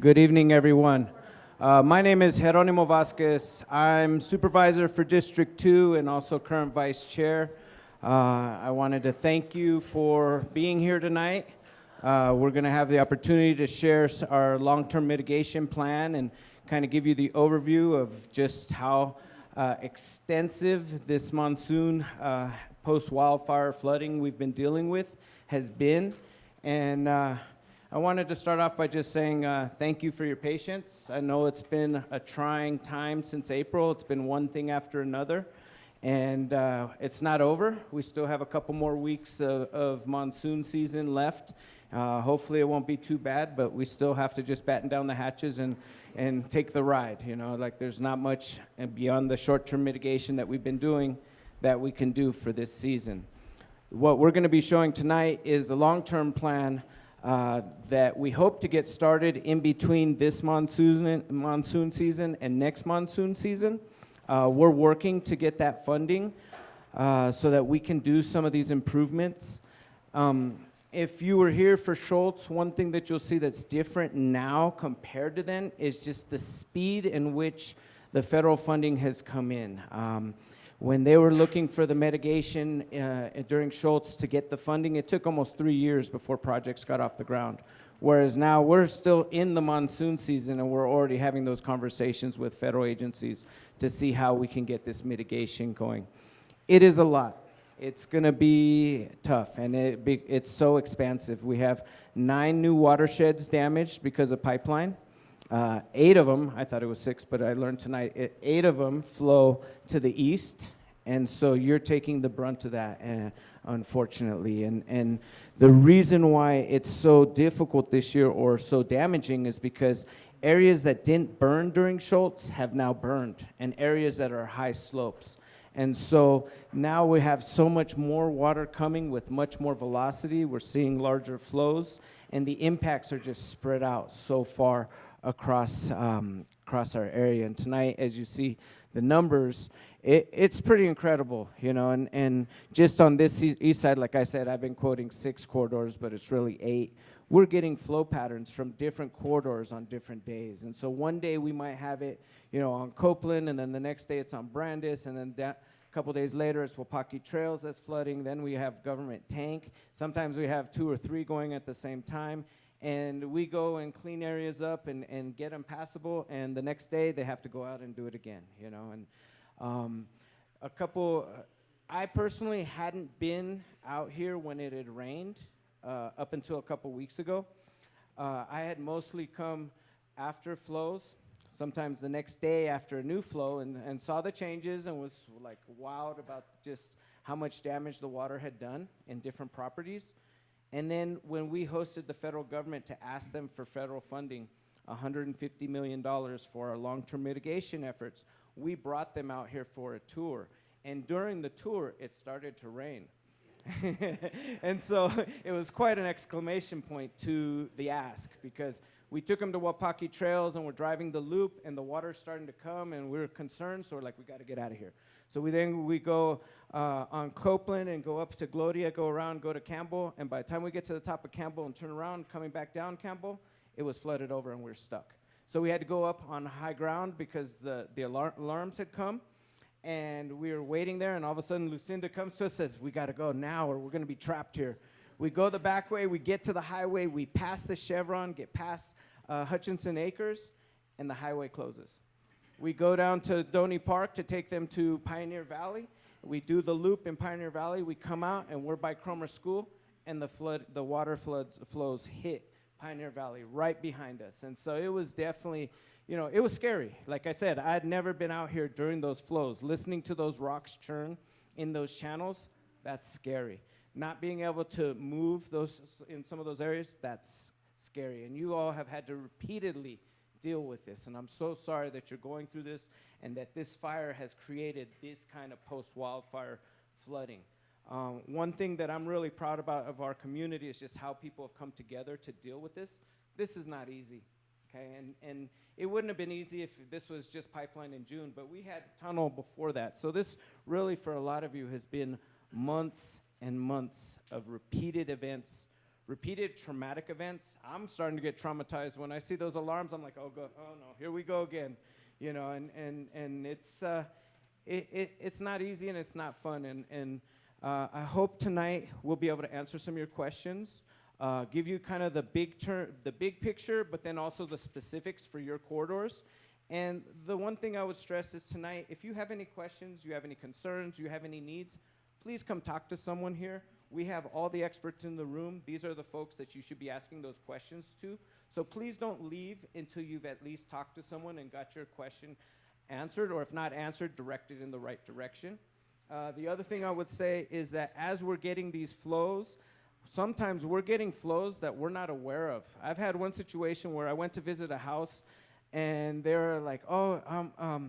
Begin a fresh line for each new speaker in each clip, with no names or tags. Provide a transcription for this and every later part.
Good evening, everyone. My name is Jeronimo Vasquez. I'm supervisor for District 2 and also current vice chair. I wanted to thank you for being here tonight. We're going to have the opportunity to share our long-term mitigation plan and kind of give you the overview of just how extensive this monsoon post-wildfire flooding we've been dealing with has been. And I wanted to start off by just saying thank you for your patience. I know it's been a trying time since April. It's been one thing after another, and it's not over. We still have a couple more weeks of monsoon season left. Hopefully it won't be too bad, but we still have to just batten down the hatches and take the ride. You know, like there's not much beyond the short-term mitigation that we've been doing that we can do for this season. What we're going to be showing tonight is the long-term plan that we hope to get started in between this monsoon season and next monsoon season. We're working to get that funding so that we can do some of these improvements. If you were here for Schultz, one thing that you'll see that's different now compared to then is just the speed in which the federal funding has come in. When they were looking for the mitigation during Schultz to get the funding, it took almost 3 years before projects got off the ground. Whereas now we're still in the monsoon season and we're already having those conversations with federal agencies to see how we can get this mitigation going. It is a lot. It's going to be tough, and it's so expansive. We have 9 new watersheds damaged because of pipeline. 8 of them, I thought it was 6, but I learned tonight, 8 of them flow to the east, and so you're taking the brunt of that, unfortunately. And the reason why it's so difficult this year or so damaging is because areas that didn't burn during Schultz have now burned, and areas that are high slopes. And so now we have so much more water coming with much more velocity. We're seeing larger flows, and the impacts are just spread out so far across our area. And tonight, as you see the numbers, it's pretty incredible, you know. And just on this east side, like I said, I've been quoting 6 corridors, but it's really 8. We're getting flow patterns from different corridors on different days. And so one day we might have it, you know, on Copeland, and then the next day it's on Brandis, and then that couple days later it's Wapaki Trails that's flooding. Then we have Government Tank. Sometimes we have 2 or 3 going at the same time. And we go and clean areas up and get them passable, and the next day they have to go out and do it again, you know. And I personally hadn't been out here when it had rained up until a couple weeks ago. I had mostly come after flows, sometimes the next day after a new flow, and saw the changes and was like wowed about just how much damage the water had done in different properties. And then when we hosted the federal government to ask them for federal funding, $150 million for our long-term mitigation efforts, we brought them out here for a tour. And during the tour, it started to rain. And so it was quite an exclamation point to the ask, because we took them to Wapaki Trails and we're driving the loop and the water's starting to come and we were concerned, so we're like, we got to get out of here. So we go on Copeland and go up to Gloria, go around, go to Campbell, and by the time we get to the top of Campbell and turn around, coming back down Campbell, it was flooded over and we were stuck. So we had to go up on high ground because the alarms had come, and we were waiting there, and all of a sudden Lucinda comes to us and says, we got to go now or we're going to be trapped here. We go the back way, we get to the highway, we pass the Chevron, get past Hutchinson Acres, and the highway closes. We go down to Doney Park to take them to Pioneer Valley. We do the loop in Pioneer Valley. We come out, and we're by Cromer School, and the water flows hit Pioneer Valley right behind us. And so it was definitely, you know, it was scary. Like I said, I had never been out here during those flows. Listening to those rocks churn in those channels, that's scary. Not being able to move those in some of those areas, that's scary. And you all have had to repeatedly deal with this, and I'm so sorry that you're going through this and that this fire has created this kind of post-wildfire flooding. One thing that I'm really proud about of our community is just how people have come together to deal with this. This is not easy, okay? And it wouldn't have been easy if this was just pipeline in June, but we had tunnel before that. So this really, for a lot of you, has been months and months of repeated events, repeated traumatic events. I'm starting to get traumatized when I see those alarms. I'm like, oh no, here we go again, you know. And it's not easy and it's not fun. And I hope tonight we'll be able to answer some of your questions, give you kind of the big picture, but then also the specifics for your corridors. And the one thing I would stress is tonight, if you have any questions, you have any concerns, you have any needs, please come talk to someone here. We have all the experts in the room. These are the folks that you should be asking those questions to. So please don't leave until you've at least talked to someone and got your question answered, or if not answered, directed in the right direction. The other thing I would say is that as we're getting these flows, sometimes we're getting flows that we're not aware of. I've had one situation where I went to visit a house, and they're like, oh, I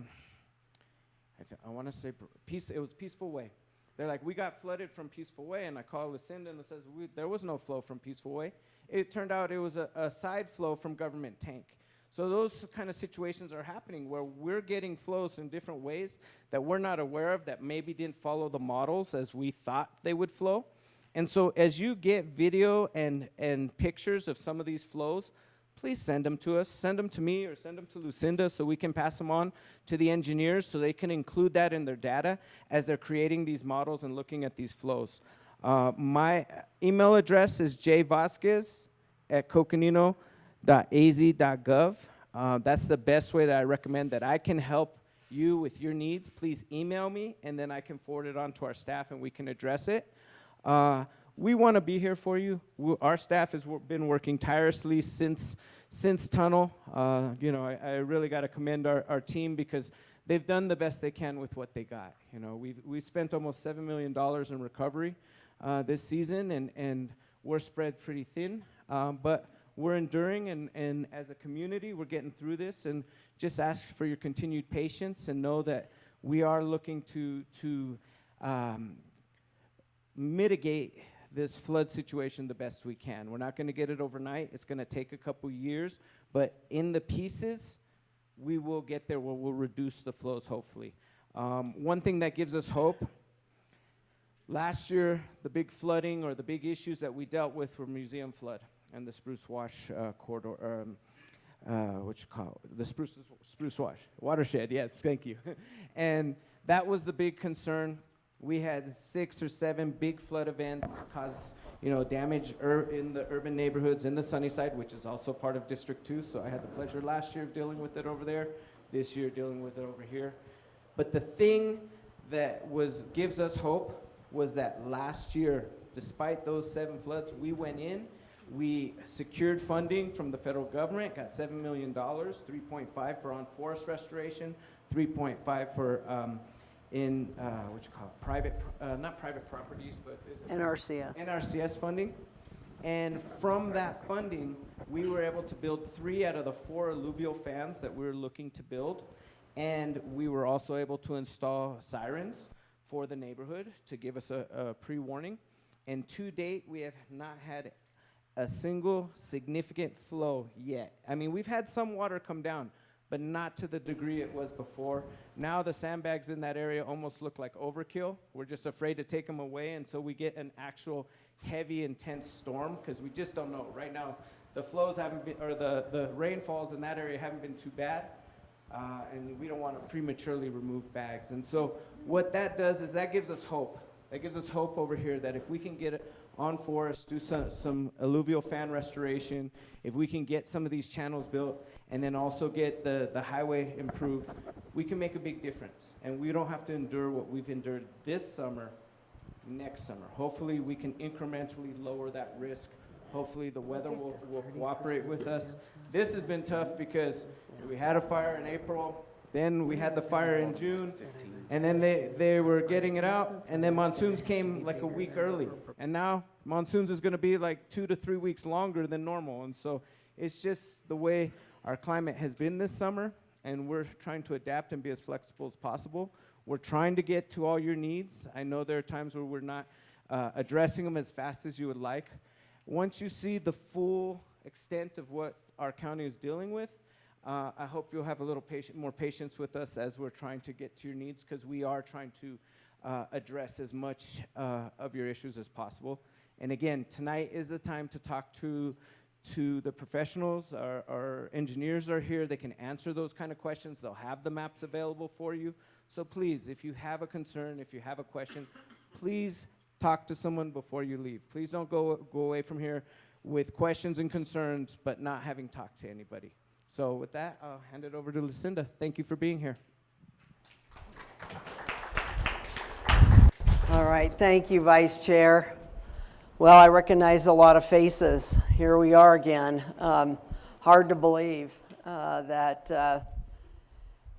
want to say it was Peaceful Way. They're like, we got flooded from Peaceful Way, and I call Lucinda, and it says, there was no flow from Peaceful Way. It turned out it was a side flow from Government Tank. So those kind of situations are happening where we're getting flows in different ways that we're not aware of, that maybe didn't follow the models as we thought they would flow. And so as you get video and pictures of some of these flows, please send them to us. Send them to me or send them to Lucinda so we can pass them on to the engineers so they can include that in their data as they're creating these models and looking at these flows. My email address is jvasquez@coconino.az.gov. That's the best way that I recommend that I can help you with your needs. Please email me, and then I can forward it on to our staff, and we can address it. We want to be here for you. Our staff has been working tirelessly since tunnel. You know, I really got to commend our team because they've done the best they can with what they got. You know, we've spent almost $7 million in recovery this season, and we're spread pretty thin. But we're enduring, and as a community, we're getting through this. And just ask for your continued patience and know that we are looking to mitigate this flood situation the best we can. We're not going to get it overnight. It's going to take a couple years, but in the pieces, we will get there where we'll reduce the flows, hopefully. One thing that gives us hope, last year, the big flooding or the big issues that we dealt with were museum flood and the Spruce Wash corridor, what you call it? The Spruce Wash watershed, yes, thank you. And that was the big concern. We had 6 or 7 big flood events cause, damage in the urban neighborhoods in the Sunnyside, which is also part of District 2. So I had the pleasure last year of dealing with it over there, this year dealing with it over here. But the thing that gives us hope was that last year, despite those 7 floods, we went in, we secured funding from the federal government, got $7 million, 3.5 for on-forest restoration, 3.5 for in what you call it, private, not private properties, but
NRCS.
NRCS funding. And from that funding, we were able to build 3 out of the 4 alluvial fans that we were looking to build. And we were also able to install sirens for the neighborhood to give us a pre-warning. And to date, we have not had a single significant flow yet. I mean, we've had some water come down, but not to the degree it was before. Now the sandbags in that area almost look like overkill. We're just afraid to take them away until we get an actual heavy, intense storm, because we just don't know. Right now, the flows haven't been, or the rainfalls in that area haven't been too bad, and we don't want to prematurely remove bags. And so what that does is that gives us hope. That gives us hope over here that if we can get it on forest, do some alluvial fan restoration, if we can get some of these channels built, and then also get the highway improved, we can make a big difference. And we don't have to endure what we've endured this summer, next summer. Hopefully we can incrementally lower that risk. Hopefully the weather will cooperate with us. This has been tough because we had a fire in April, then we had the fire in June, and then they were getting it out, and then monsoons came like a week early. And now monsoons is gonna be like 2 to 3 weeks longer than normal. And so it's just the way our climate has been this summer, and we're trying to adapt and be as flexible as possible. We're trying to get to all your needs. I know there are times where we're not addressing them as fast as you would like. Once you see the full extent of what our county is dealing with, I hope you'll have a little more patience with us as we're trying to get to your needs, because we are trying to address as much of your issues as possible. And again, tonight is the time to talk to the professionals. Our engineers are here. They can answer those kind of questions. They'll have the maps available for you. So please, if you have a concern, if you have a question, please talk to someone before you leave. Please don't go away from here with questions and concerns, but not having talked to anybody. So with that, I'll hand it over to Lucinda. Thank you for being here.
All right, thank you, Vice Chair. Well, I recognize a lot of faces. Here we are again. Hard to believe that,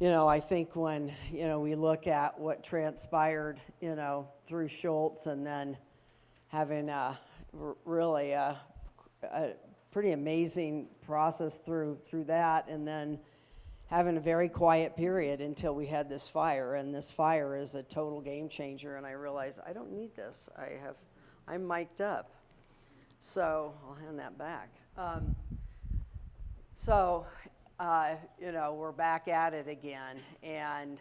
I think when, we look at what transpired, through Schultz and then having really a pretty amazing process through that, and then having a very quiet period until we had this fire. And this fire is a total game changer, and I realized I don't need this. I'm mic'd up. So I'll hand that back. We're back at it again. And,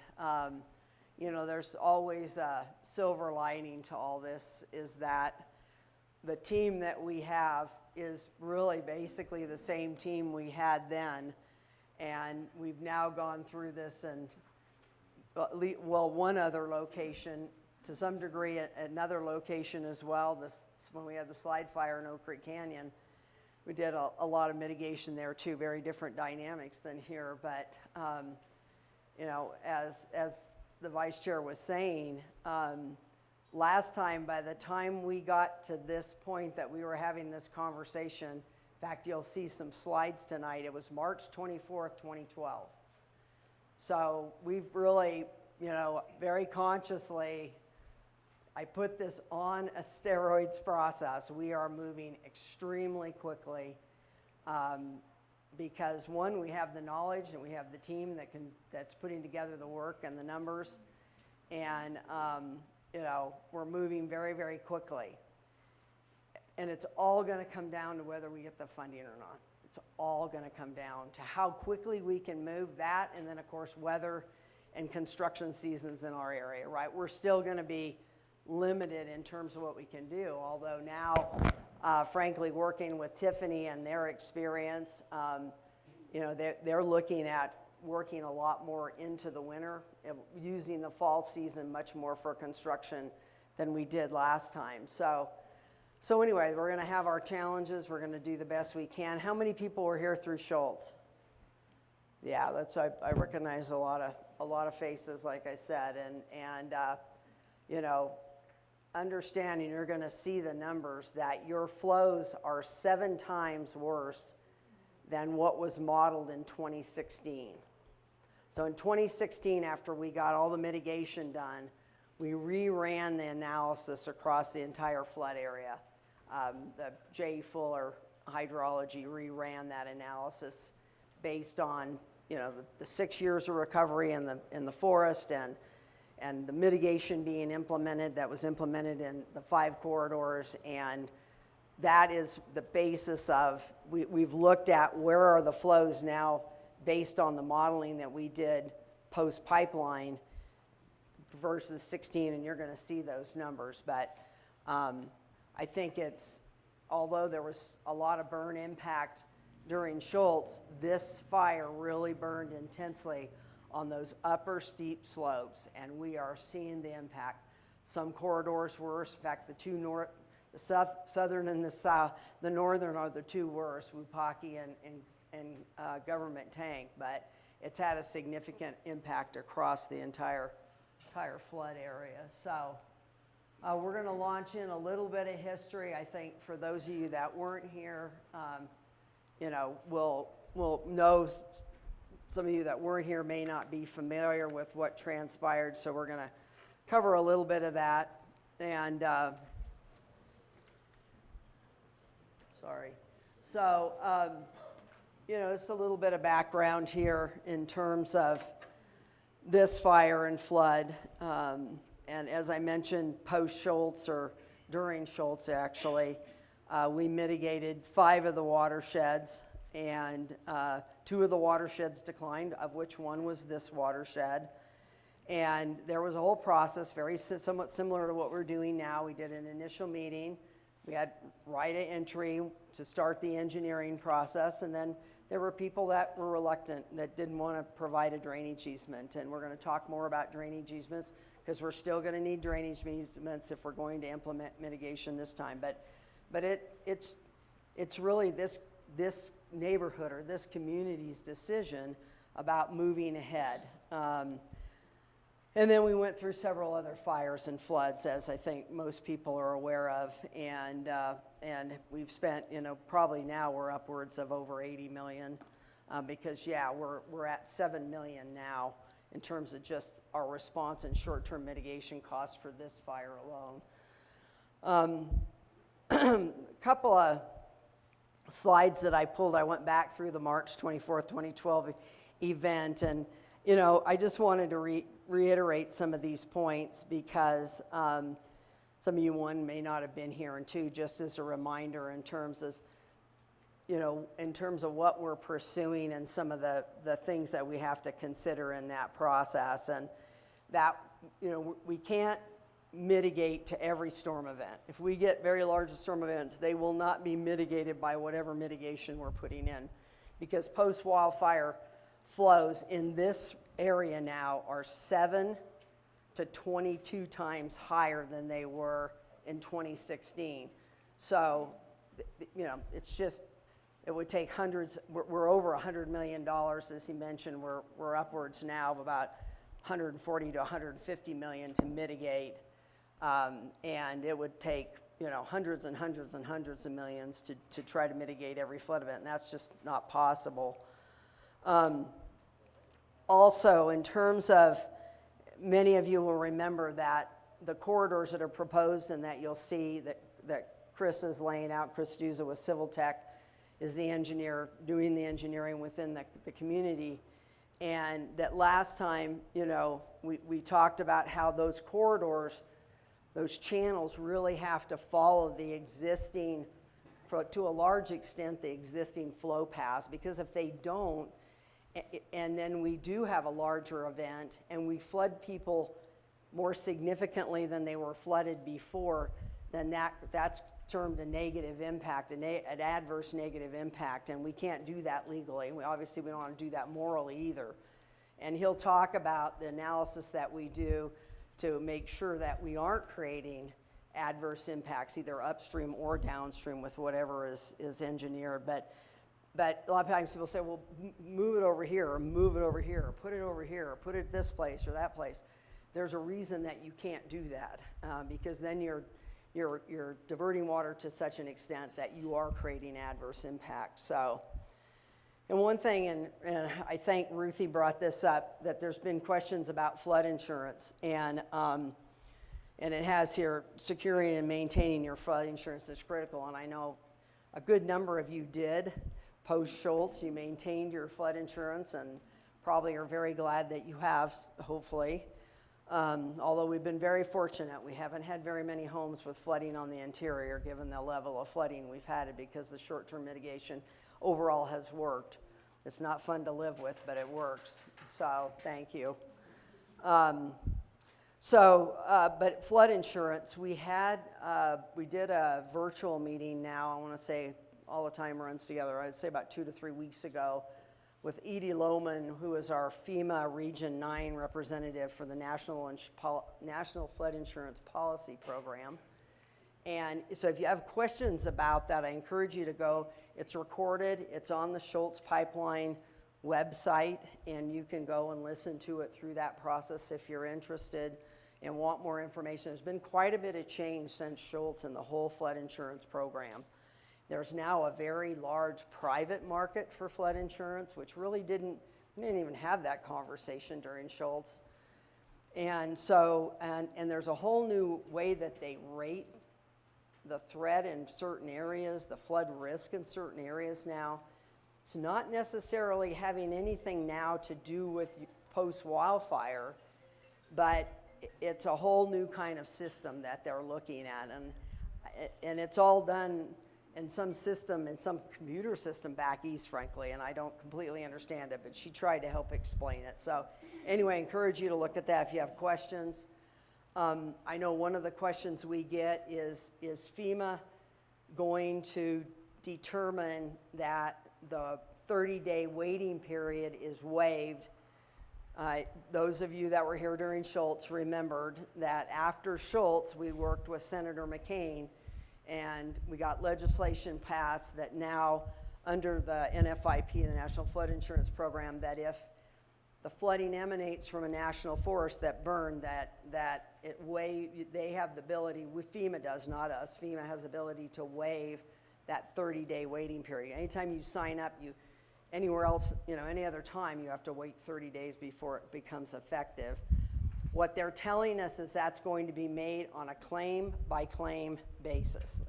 there's always a silver lining to all this, is that the team that we have is really basically the same team we had then. And we've now gone through this, and one other location, to some degree another location as well. This, when we had the slide fire in Oak Creek Canyon, we did a lot of mitigation there too. Very different dynamics than here, but as the Vice Chair was saying, last time, by the time we got to this point that we were having this conversation, in fact, you'll see some slides tonight, it was March 24th, 2012. So we've really, very consciously, I put this on a steroids process. We are moving extremely quickly because, one, we have the knowledge and we have the team that's putting together the work and the numbers, and we're moving very, very quickly. And it's all going to come down to whether we get the funding or not. It's all going to come down to how quickly we can move that, and then, of course, weather and construction seasons in our area, right? We're still going to be limited in terms of what we can do, although now, frankly, working with Tiffany and their experience, they're looking at working a lot more into the winter, using the fall season much more for construction than we did last time. So anyway, we're going to have our challenges. We're going to do the best we can. How many people were here through Schultz? Yeah, I recognize a lot of faces, like I said, and understanding, you're going to see the numbers, that your flows are 7 times worse than what was modeled in 2016. So in 2016, after we got all the mitigation done, we reran the analysis across the entire flood area. The J. Fuller Hydrology reran that analysis based on the 6 years of recovery in the forest and the mitigation being implemented, that was implemented in the 5 corridors, and that is the basis of, we've looked at where are the flows now based on the modeling that we did post-pipeline versus 16, and you're going to see those numbers. But I think although there was a lot of burn impact during Schultz, this fire really burned intensely on those upper steep slopes, and we are seeing the impact. Some corridors worse. In fact, the southern and the northern are the 2 worst, Wupaki and Government Tank, but it's had a significant impact across the entire flood area. So we're going to launch in a little bit of history. I think for those of you that weren't here, will know. Some of you that weren't here may not be familiar with what transpired, so we're going to cover a little bit of that. And just a little bit of background here in terms of this fire and flood. And as I mentioned, post-Schultz, or during Schultz actually, we mitigated 5 of the watersheds, and 2 of the watersheds declined, of which one was this watershed. And there was a whole process, somewhat similar to what we're doing now. We did an initial meeting We had right of entry to start the engineering process, and then there were people that were reluctant, that didn't want to provide a drainage easement. And we're going to talk more about drainage easements because we're still going to need drainage easements if we're going to implement mitigation this time. But it's really this neighborhood or this community's decision about moving ahead. And then we went through several other fires and floods, as I think most people are aware of, and we've spent, probably now we're upwards of over 80 million, because we're at 7 million now in terms of just our response and short-term mitigation costs for this fire alone. A couple of slides that I pulled, I went back through the March 24th, 2012 event, and I just wanted to reiterate some of these points because some of you, one, may not have been here, and two, just as a reminder in terms of what we're pursuing and some of the things that we have to consider in that process. And that, we can't mitigate to every storm event. If we get very large storm events, they will not be mitigated by whatever mitigation we're putting in, because post-wildfire flows in this area now are 7 to 22 times higher than they were in 2016. So, it's just, it would take hundreds, we're over $100 million, as he mentioned, we're upwards now of about 140 to 150 million to mitigate, and it would take, hundreds and hundreds and hundreds of millions to try to mitigate every flood event, and that's just not possible. Also, in terms of, many of you will remember that the corridors that are proposed and that you'll see that Chris is laying out, Chris Duza with Civil Tech is the engineer doing the engineering within the community. And that last time, we talked about how those corridors, those channels really have to follow the existing, to a large extent, the existing flow paths, because if they don't, and then we do have a larger event and we flood people more significantly than they were flooded before, then that's termed a negative impact, an adverse negative impact, and we can't do that legally. Obviously we don't want to do that morally either. And he'll talk about the analysis that we do to make sure that we aren't creating adverse impacts either upstream or downstream with whatever is engineered. But a lot of times people say, well, move it over here, or move it over here, or put it over here, or put it this place or that place. There's a reason that you can't do that, because then you're diverting water to such an extent that you are creating adverse impact. So, and one thing, and I think Ruthie brought this up, that there's been questions about flood insurance, and it has here, securing and maintaining your flood insurance is critical, and I know a good number of you did. Post-Schultz, you maintained your flood insurance and probably are very glad that you have, hopefully. Although we've been very fortunate, we haven't had very many homes with flooding on the interior given the level of flooding we've had it, because the short-term mitigation overall has worked. It's not fun to live with, but it works. So thank you. But flood insurance, we did a virtual meeting now, I want to say, all the time runs together, I'd say about 2 to 3 weeks ago, with Edie Lohman, who is our FEMA Region 9 representative for the National Flood Insurance Policy Program. And so if you have questions about that, I encourage you to go. It's recorded, it's on the Schultz Pipeline website, and you can go and listen to it through that process if you're interested and want more information. There's been quite a bit of change since Schultz and the whole flood insurance program. There's now a very large private market for flood insurance, which really didn't even have that conversation during Schultz. And so, and there's a whole new way that they rate the threat in certain areas, the flood risk in certain areas now. It's not necessarily having anything now to do with post-wildfire, but it's a whole new kind of system that they're looking at. And it's all done in some system, in some computer system back east, frankly, and I don't completely understand it, but she tried to help explain it. So anyway, I encourage you to look at that if you have questions. I know one of the questions we get is FEMA going to determine that the 30-day waiting period is waived. Those of you that were here during Schultz remembered that after Schultz, we worked with Senator McCain, and we got legislation passed that now, under the NFIP, the National Flood Insurance Program, that if the flooding emanates from a national forest that burned, they have the ability, FEMA does, not us, FEMA has the ability to waive that 30-day waiting period. Anytime you sign up, anywhere else, any other time, you have to wait 30 days before it becomes effective. What they're telling us is that's going to be made on a claim-by-claim basis,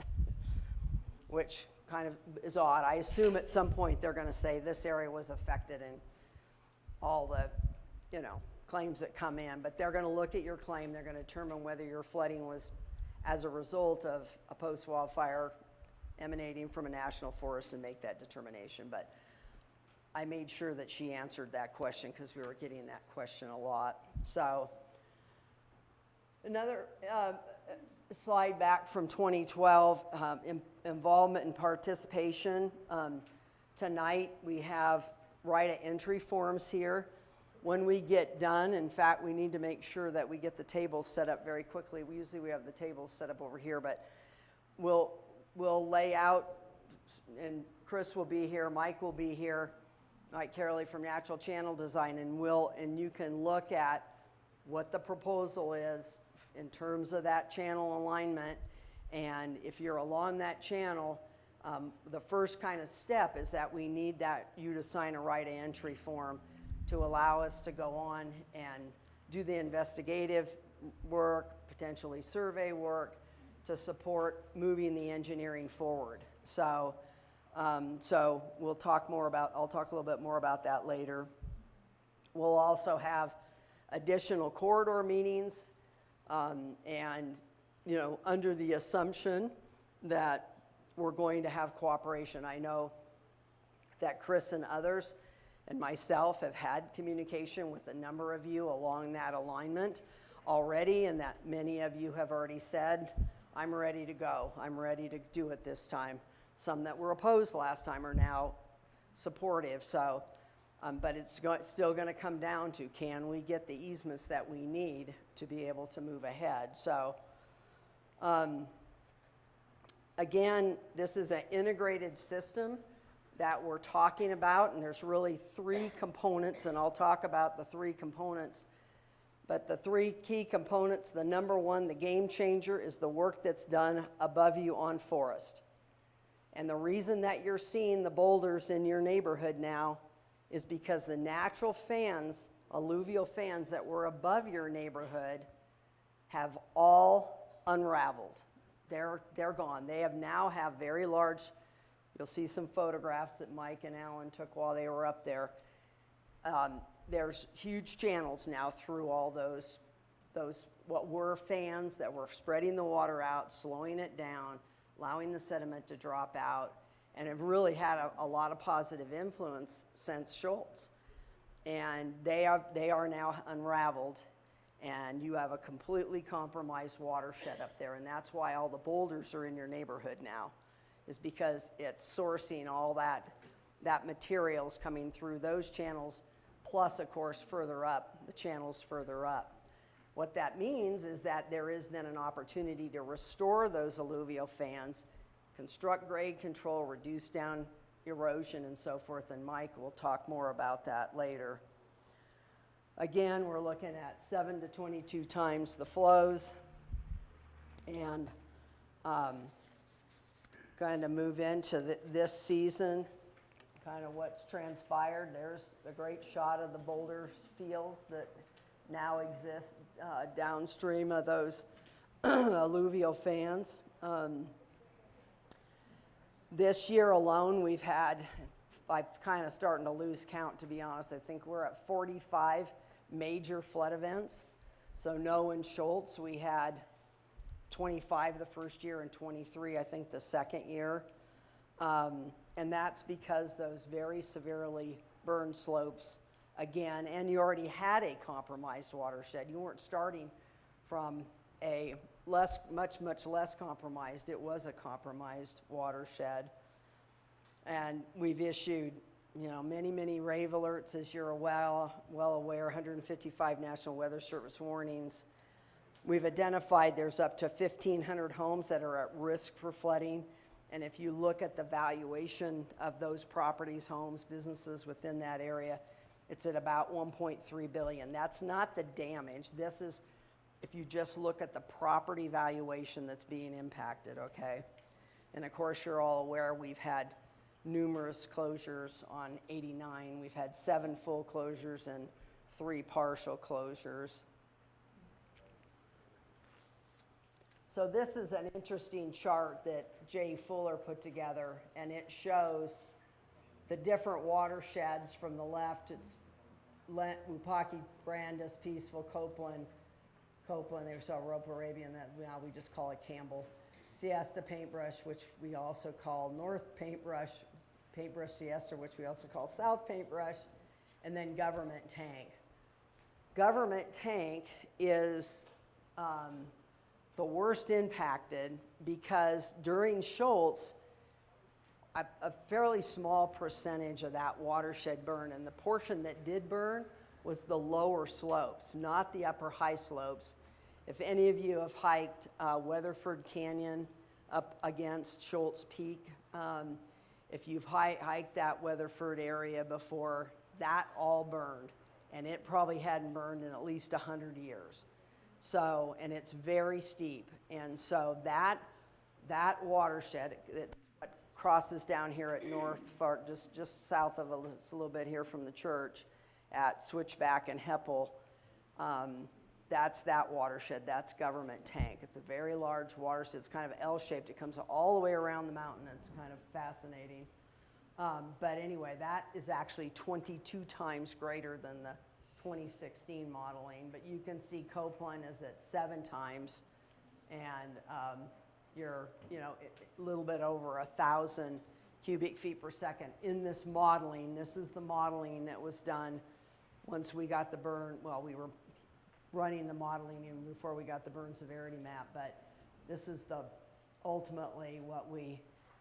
which kind of is odd. I assume at some point they're going to say this area was affected in all the, claims that come in, but they're going to look at your claim. They're going to determine whether your flooding was as a result of a post-wildfire emanating from a national forest and make that determination. But I made sure that she answered that question because we were getting that question a lot. So another slide back from 2012, involvement and participation. Tonight we have right of entry forms here. When we get done, in fact, we need to make sure that we get the tables set up very quickly. Usually we have the tables set up over here, but we'll lay out, and Chris will be here, Mike will be here, Mike Carley from Natural Channel Design, and you can look at what the proposal is in terms of that channel alignment. And if you're along that channel, the first kind of step is that we need you to sign a right of entry form to allow us to go on and do the investigative work, potentially survey work, to support moving the engineering forward. So I'll talk a little bit more about that later. We'll also have additional corridor meetings, and under the assumption that we're going to have cooperation. I know that Chris and others and myself have had communication with a number of you along that alignment already, and that many of you have already said, I'm ready to go. I'm ready to do it this time. Some that were opposed last time are now supportive. So, but it's still going to come down to, can we get the easements that we need to be able to move ahead? So, again, this is an integrated system that we're talking about, and there's really three components, and I'll talk about the three components. But the three key components, the number one, the game changer, is the work that's done above you on forest. And the reason that you're seeing the boulders in your neighborhood now is because the natural fans, alluvial fans that were above your neighborhood, have all unraveled. They're gone. They now have very large, you'll see some photographs that Mike and Alan took while they were up there. There's huge channels now through all those what were fans that were spreading the water out, slowing it down, allowing the sediment to drop out, and have really had a lot of positive influence since Schultz. And they are now unraveled, and you have a completely compromised watershed up there, and that's why all the boulders are in your neighborhood now, is because it's sourcing all that materials coming through those channels, plus, of course, further up, the channels further up. What that means is that there is then an opportunity to restore those alluvial fans, construct grade control, reduce down erosion, and so forth, and Mike will talk more about that later. Again, we're looking at 7 to 22 times the flows, and kind of move into this season, kind of what's transpired. There's a great shot of the boulder fields that now exist downstream of those alluvial fans. This year alone, we've had, I'm kind of starting to lose count, to be honest. I think we're at 45 major flood events. So in Schultz, we had 25 the first year and 23, I think, the second year. And that's because those very severely burned slopes, again, and you already had a compromised watershed. You weren't starting from a much less compromised. It was a compromised watershed. And we've issued, many rave alerts, as you're well aware, 155 National Weather Service warnings. We've identified there's up to 1,500 homes that are at risk for flooding. And if you look at the valuation of those properties, homes, businesses within that area, it's at about $1.3 billion. That's not the damage. This is if you just look at the property valuation that's being impacted, okay? And of course, you're all aware we've had numerous closures on 89. We've had 7 full closures and 3 partial closures. So this is an interesting chart that Jay Fuller put together, and it shows the different watersheds from the left. It's Wupaki, Brandis, Peaceful, Copeland, there's our Rope Arabian, that now we just call it Campbell. Siesta Paintbrush, which we also call North Paintbrush Siesta, which we also call South Paintbrush, and then Government Tank. Government Tank is the worst impacted because during Schultz, a fairly small percentage of that watershed burned, and the portion that did burn was the lower slopes, not the upper high slopes. If any of you have hiked Weatherford Canyon up against Schultz Peak, if you've hiked that Weatherford area before, that all burned, and it probably hadn't burned in at least 100 years. So, and it's very steep, and so that watershed, it crosses down here at North Fart, just south of us a little bit here from the church, at Switchback and Heppel, that's that watershed, that's Government Tank. It's a very large watershed, it's kind of L-shaped, it comes all the way around the mountain, it's kind of fascinating. But anyway, that is actually 22 times greater than the 2016 modeling, but you can see Copeland is at 7 times, and you're, a little bit over 1,000 cubic feet per second in this modeling. This is the modeling that was done once we got the burn, well, we were running the modeling even before we got the burn severity map, but this is ultimately what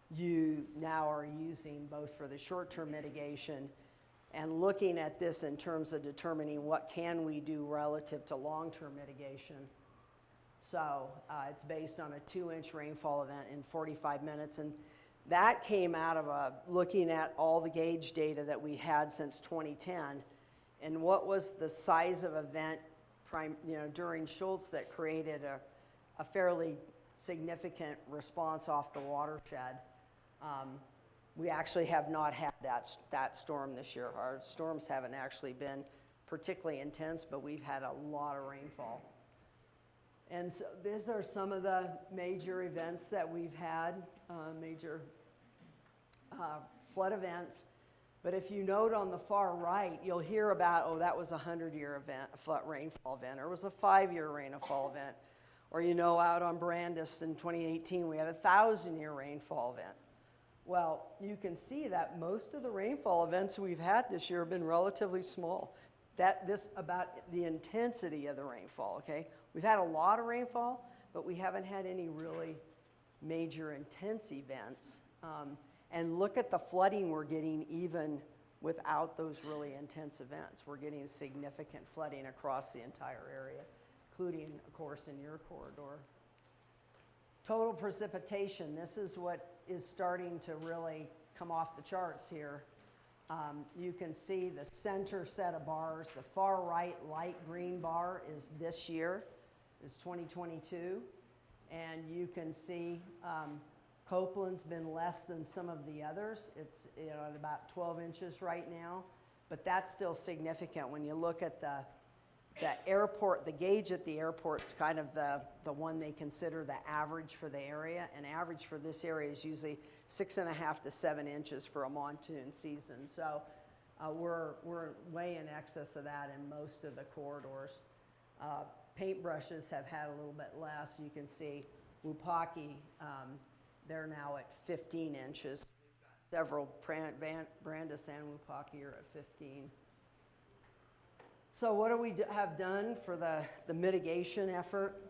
you now are using both for the short-term mitigation and looking at this in terms of determining what can we do relative to long-term mitigation. So it's based on a 2-inch rainfall event in 45 minutes, and that came out of looking at all the gauge data that we had since 2010, and what was the size of event during Schultz that created a fairly significant response off the watershed. We actually have not had that storm this year. Our storms haven't actually been particularly intense, but we've had a lot of rainfall. And so these are some of the major events that we've had, major flood events. But if you note on the far right, you'll hear about, that was a 100-year event, a flood rainfall event, or it was a 5-year rainfall event. Or out on Brandis in 2018, we had a 1,000-year rainfall event. Well, you can see that most of the rainfall events we've had this year have been relatively small. About the intensity of the rainfall, okay? We've had a lot of rainfall, but we haven't had any really major intense events. And look at the flooding we're getting even without those really intense events. We're getting significant flooding across the entire area, including, of course, in your corridor. Total precipitation, this is what is starting to really come off the charts here. You can see the center set of bars. The far right light green bar is this year, is 2022. And you can see Copeland's been less than some of the others. It's at about 12 inches right now, but that's still significant when you look at the airport. The gauge at the airport is kind of the one they consider the average for the area, and average for this area is usually 6.5 to 7 inches for a monsoon season. So we're way in excess of that in most of the corridors. Paintbrushes have had a little bit less. You can see Wupaki, they're now at 15 inches. Several, Brandis and Wupaki are at 15. So what do we have done for the mitigation effort?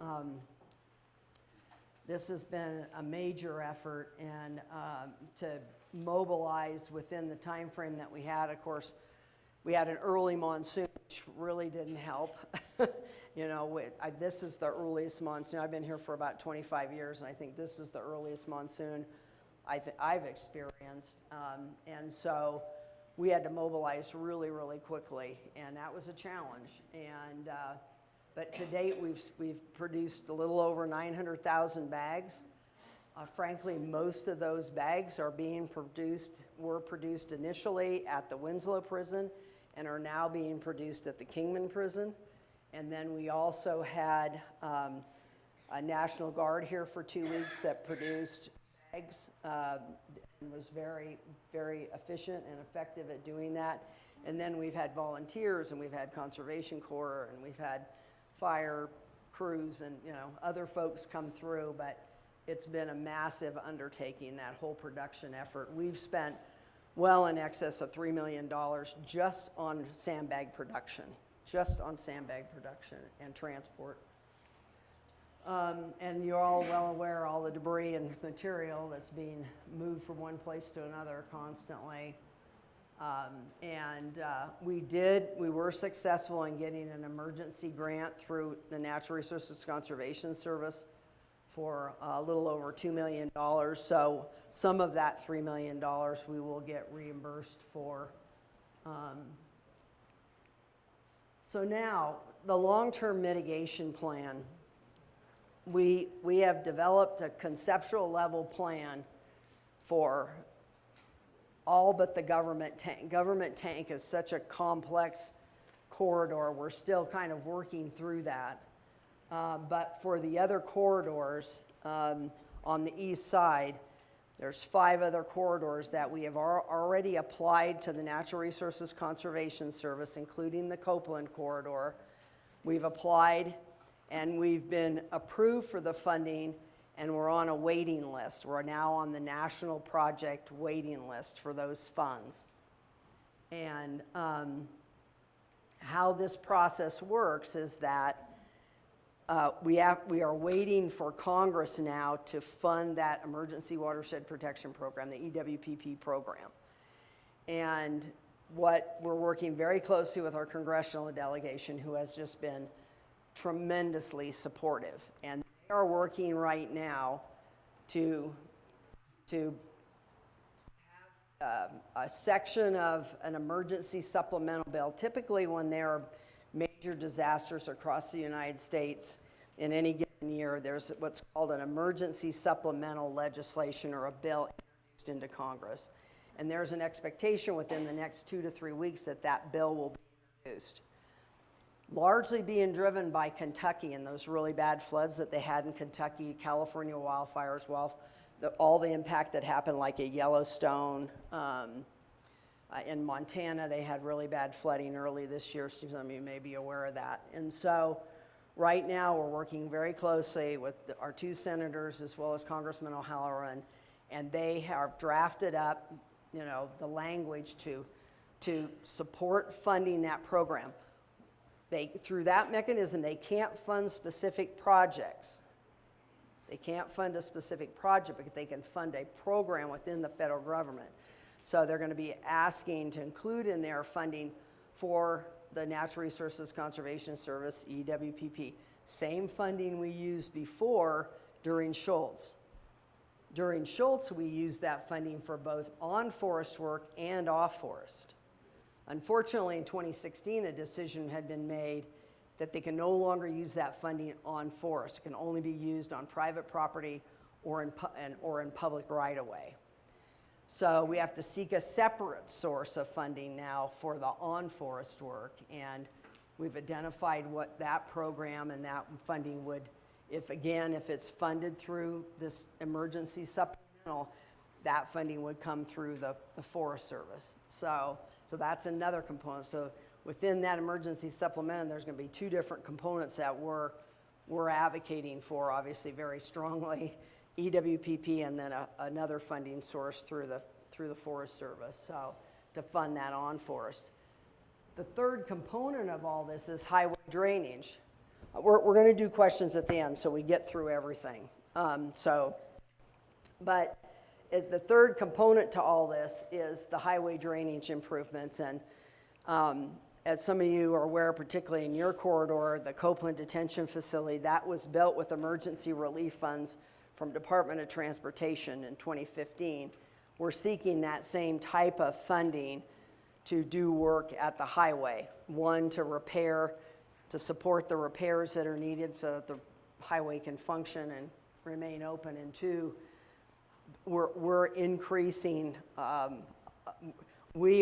This has been a major effort, and to mobilize within the time frame that we had. Of course, we had an early monsoon, which really didn't help. You know, this is the earliest monsoon. I've been here for about 25 years, and I think this is the earliest monsoon I've experienced. And so we had to mobilize really, really quickly, and that was a challenge. And but to date, we've produced a little over 900,000 bags. Frankly, most of those bags were produced initially at the Winslow prison and are now being produced at the Kingman prison. And then we also had a National Guard here for 2 weeks that produced bags and was very, very efficient and effective at doing that. And then we've had volunteers, and we've had Conservation Corps, and we've had fire crews and, you know, other folks come through, but it's been a massive undertaking, that whole production effort. We've spent well in excess of $3 million just on sandbag production and transport. And you're all well aware all the debris and material that's being moved from one place to another constantly. We were successful in getting an emergency grant through the Natural Resources Conservation Service for a little over $2 million. So some of that $3 million we will get reimbursed for. So now, the long-term mitigation plan, we have developed a conceptual level plan for all but the government tank. Government tank is such a complex corridor. We're still kind of working through that. But for the other corridors on the east side, there's 5 other corridors that we have already applied to the Natural Resources Conservation Service, including the Copeland corridor. We've applied and we've been approved for the funding, and we're on a waiting list. We're now on the national project waiting list for those funds. And how this process works is that we are waiting for Congress now to fund that Emergency Watershed Protection Program, the EWPP program. And what we're working very closely with our congressional delegation, who has just been tremendously supportive. And they are working right now to have a section of an emergency supplemental bill. Typically, when there are major disasters across the United States in any given year, there's what's called an emergency supplemental legislation, or a bill introduced into Congress. And there's an expectation within the next 2 to 3 weeks that that bill will be introduced. Largely being driven by Kentucky and those really bad floods that they had in Kentucky, California wildfires, all the impact that happened, like at Yellowstone. In Montana, they had really bad flooding early this year. Some of you may be aware of that. And so right now we're working very closely with our 2 senators as well as Congressman O'Halloran, and they have drafted up, you know, the language to support funding that program. Through that mechanism, they can't fund specific projects. They can't fund a specific project, but they can fund a program within the federal government. So they're going to be asking to include in their funding for the Natural Resources Conservation Service, EWPP. Same funding we used before during Schultz. During Schultz, we used that funding for both on-forest work and off-forest. Unfortunately, in 2016, a decision had been made that they can no longer use that funding on forest. It can only be used on private property or in public right-of-way. So we have to seek a separate source of funding now for the on-forest work, and we've identified what that program and that funding would, if it's funded through this emergency supplemental, that funding would come through the Forest Service. So that's another component. So within that emergency supplemental, there's going to be 2 different components that we're advocating for, obviously very strongly. EWPP, and then another funding source through the Forest Service, so to fund that on forest. The third component of all this is highway drainage. We're going to do questions at the end, so we get through everything. But the third component to all this is the highway drainage improvements. And as some of you are aware, particularly in your corridor, the Copeland Detention Facility, that was built with emergency relief funds from Department of Transportation in 2015. We're seeking that same type of funding to do work at the highway. One, to support the repairs that are needed so that the highway can function and remain open. And two, we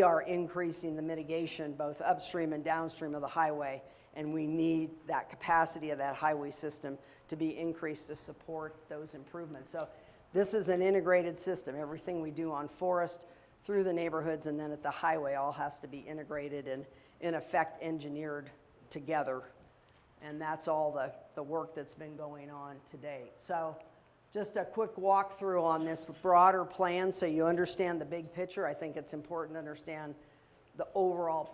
are increasing the mitigation both upstream and downstream of the highway, and we need that capacity of that highway system to be increased to support those improvements. So this is an integrated system. Everything we do on Forest, through the neighborhoods, and then at the highway all has to be integrated and in effect engineered together. And that's all the work that's been going on to date. So just a quick walkthrough on this broader plan so you understand the big picture. I think it's important to understand the overall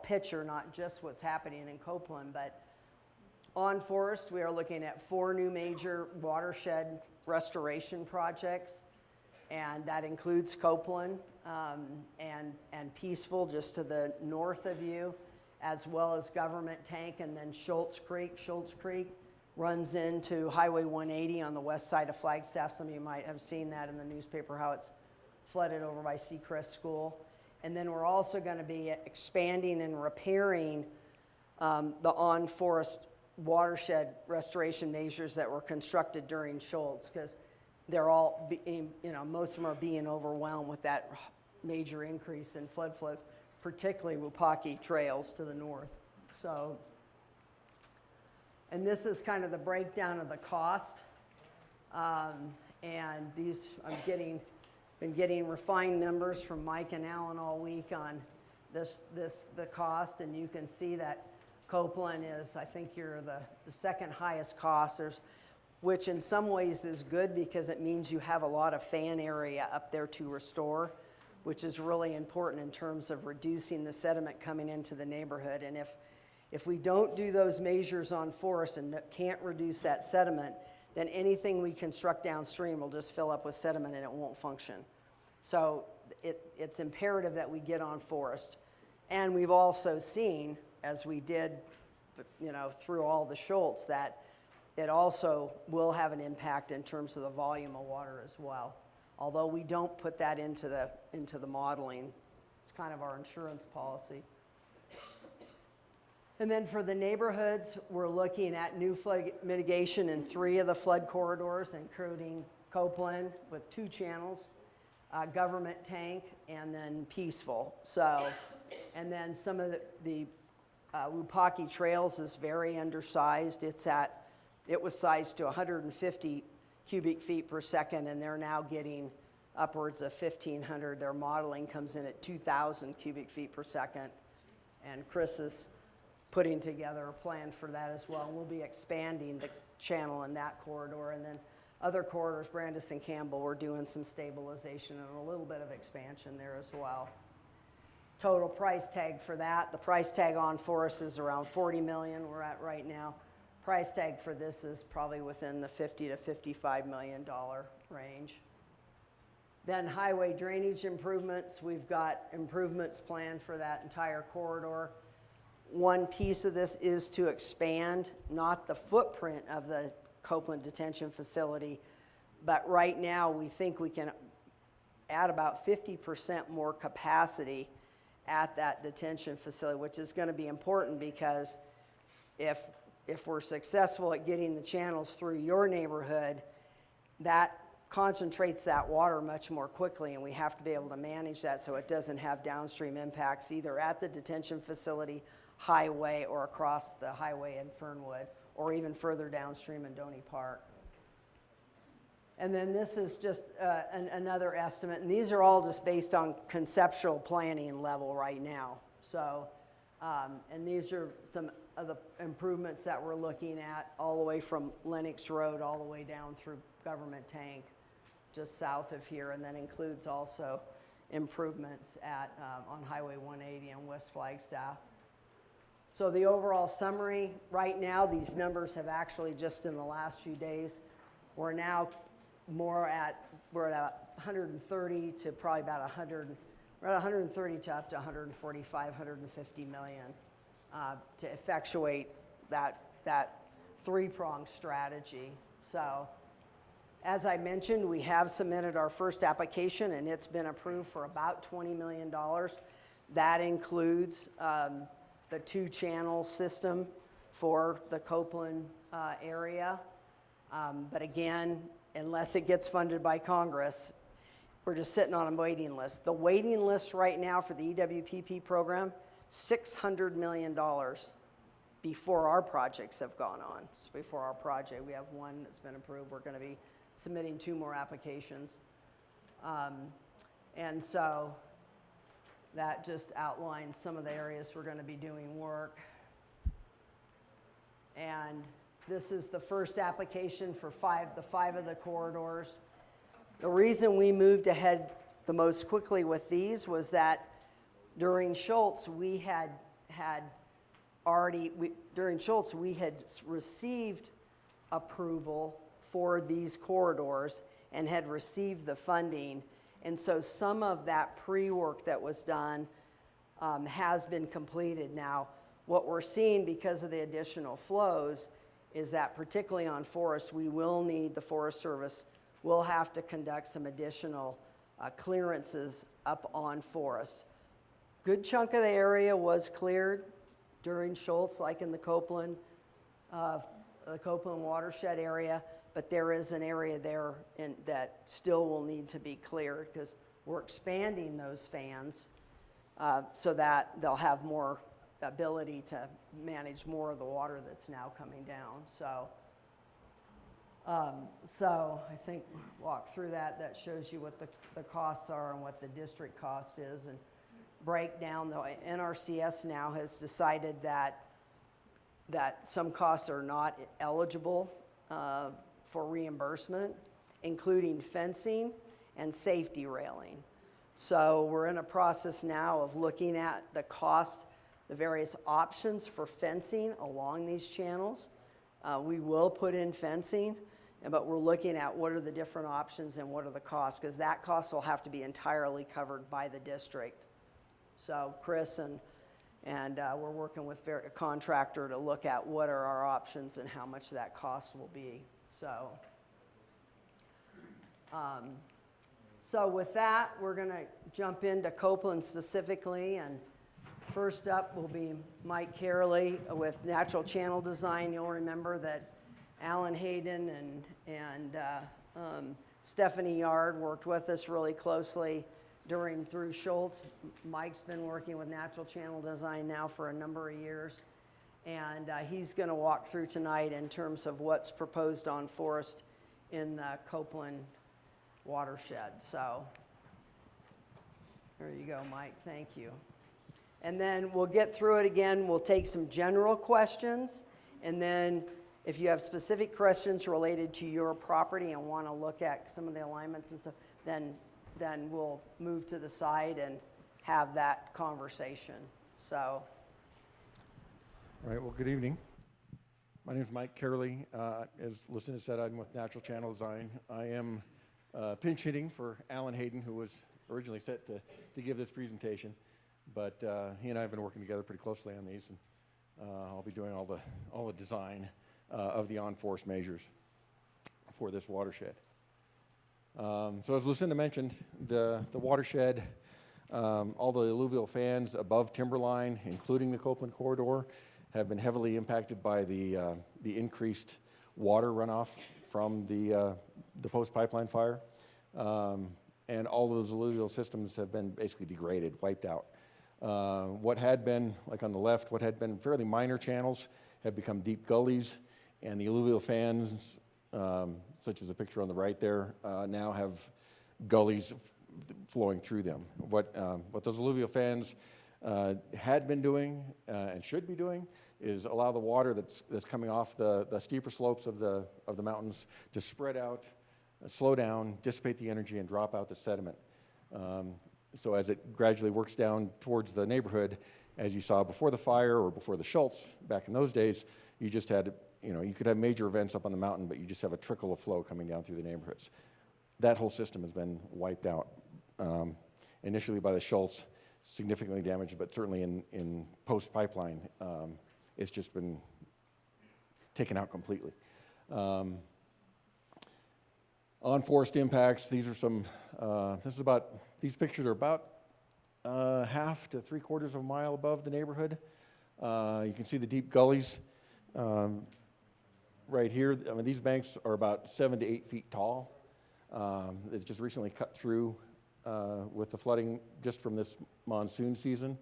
picture, not just what's happening in Copeland. But on Forest, we are looking at 4 new major watershed restoration projects, and that includes Copeland and Peaceful just to the north of you, as well as Government Tank, and then Schultz Creek. Schultz Creek runs into Highway 180 on the west side of Flagstaff. Some of you might have seen that in the newspaper, how it's flooded over by Seacrest School. And then we're also going to be expanding and repairing the on-forest watershed restoration measures that were constructed during Schultz, because they're all, most of them are being overwhelmed with that major increase in flood flows, particularly Wupaki trails to the north. So, and this is kind of the breakdown of the cost. And these, been getting refined numbers from Mike and Alan all week on the cost, and you can see that Copeland is, I think you're the second highest cost, which in some ways is good because it means you have a lot of fan area up there to restore, which is really important in terms of reducing the sediment coming into the neighborhood. And if we don't do those measures on Forest and can't reduce that sediment, then anything we construct downstream will just fill up with sediment and it won't function. So it's imperative that we get on Forest. And we've also seen, as we did, through all the Schultz, that it also will have an impact in terms of the volume of water as well. Although we don't put that into the modeling. It's kind of our insurance policy. And then for the neighborhoods, we're looking at new flood mitigation in 3 of the flood corridors, including Copeland with 2 channels, Government Tank, and then Peaceful. So, and then some of the Wupaki Trails is very undersized. It was sized to 150 cubic feet per second, and they're now getting upwards of 1,500. Their modeling comes in at 2,000 cubic feet per second, and Chris is putting together a plan for that as well. And we'll be expanding the channel in that corridor, and then other corridors, Brandis and Campbell, we're doing some stabilization and a little bit of expansion there as well. Total price tag for that, the price tag on Forest is around $40 million we're at right now. Price tag for this is probably within the $50 to $55 million range. Then highway drainage improvements, we've got improvements planned for that entire corridor. One piece of this is to expand, not the footprint of the Copeland Detention Facility, but right now we think we can add about 50% more capacity at that detention facility, which is going to be important because if we're successful at getting the channels through your neighborhood, that concentrates that water much more quickly, and we have to be able to manage that so it doesn't have downstream impacts either at the detention facility, highway, or across the highway in Fernwood, or even further downstream in Doney Park. And then this is just another estimate, and these are all just based on conceptual planning level right now. So, and these are some of the improvements that we're looking at all the way from Lennox Road all the way down through Government Tank, just south of here, and then includes also improvements on Highway 180 and West Flagstaff. So the overall summary, right now, these numbers have actually just in the last few days, we're now we're at 130 to probably about 100, we're at 130 to up to 145, 150 million to effectuate that three-pronged strategy. So as I mentioned, we have submitted our first application and it's been approved for about $20 million. That includes the two-channel system for the Copeland area. But again, unless it gets funded by Congress, we're just sitting on a waiting list. The waiting list right now for the EWPP program, $600 million before our projects have gone on. So before our project, we have one that's been approved. We're going to be submitting 2 more applications. And so that just outlines some of the areas we're going to be doing work. And this is the first application for the five of the corridors. The reason we moved ahead the most quickly with these was that during Schultz, we had received approval for these corridors and had received the funding. And so some of that pre-work that was done has been completed. Now, what we're seeing because of the additional flows is that particularly on forests, the Forest Service will have to conduct some additional clearances up on forests. Good chunk of the area was cleared during Schultz, like in the Copeland watershed area, but there is an area there that still will need to be cleared because we're expanding those fans so that they'll have more ability to manage more of the water that's now coming down. So I think walk through that shows you what the costs are and what the district cost is, and break down. The NRCS now has decided that some costs are not eligible for reimbursement, including fencing and safety railing. So we're in a process now of looking at the cost, the various options for fencing along these channels. We will put in fencing, but we're looking at what are the different options and what are the costs, because that cost will have to be entirely covered by the district. So Chris and we're working with a contractor to look at what are our options and how much that cost will be. So with that, we're going to jump into Copeland specifically, and first up will be Mike Carley with Natural Channel Design. You'll remember that Alan Hayden and Stephanie Yard worked with us really closely through Schultz. Mike's been working with Natural Channel Design now for a number of years, and he's going to walk through tonight in terms of what's proposed on forest in the Copeland watershed. So there you go, Mike. Thank you. And then we'll get through it again. We'll take some general questions, and then if you have specific questions related to your property and want to look at some of the alignments and stuff, then we'll move to the side and have that conversation. So.
All right, well, good evening. My name is Mike Carley. As Lucinda said, I'm with Natural Channel Design. I am pinch hitting for Alan Hayden, who was originally set to give this presentation. But he and I have been working together pretty closely on these, and I'll be doing all the design of the on-forest measures for this watershed. So as Lucinda mentioned, the watershed, all the alluvial fans above timberline, including the Copeland corridor, have been heavily impacted by the increased water runoff from the post pipeline fire. And all of those alluvial systems have been basically degraded, wiped out. What had been, like on the left, what had been fairly minor channels have become deep gullies, and the alluvial fans, such as the picture on the right there, now have gullies flowing through them. What those alluvial fans had been doing and should be doing is allow the water that's coming off the steeper slopes of the mountains to spread out, slow down, dissipate the energy, and drop out the sediment. So as it gradually works down towards the neighborhood, as you saw before the fire or before the Schultz, back in those days, you just had, you could have major events up on the mountain, but you just have a trickle of flow coming down through the neighborhoods. That whole system has been wiped out, initially by the Schultz, significantly damaged, but certainly in post-pipeline, it's just been taken out completely. On forest impacts, these are some, these pictures are about half to 3/4 of a mile above the neighborhood. You can see the deep gullies right here. I mean, these banks are about 7 to 8 feet tall. It's just recently cut through with the flooding just from this monsoon season.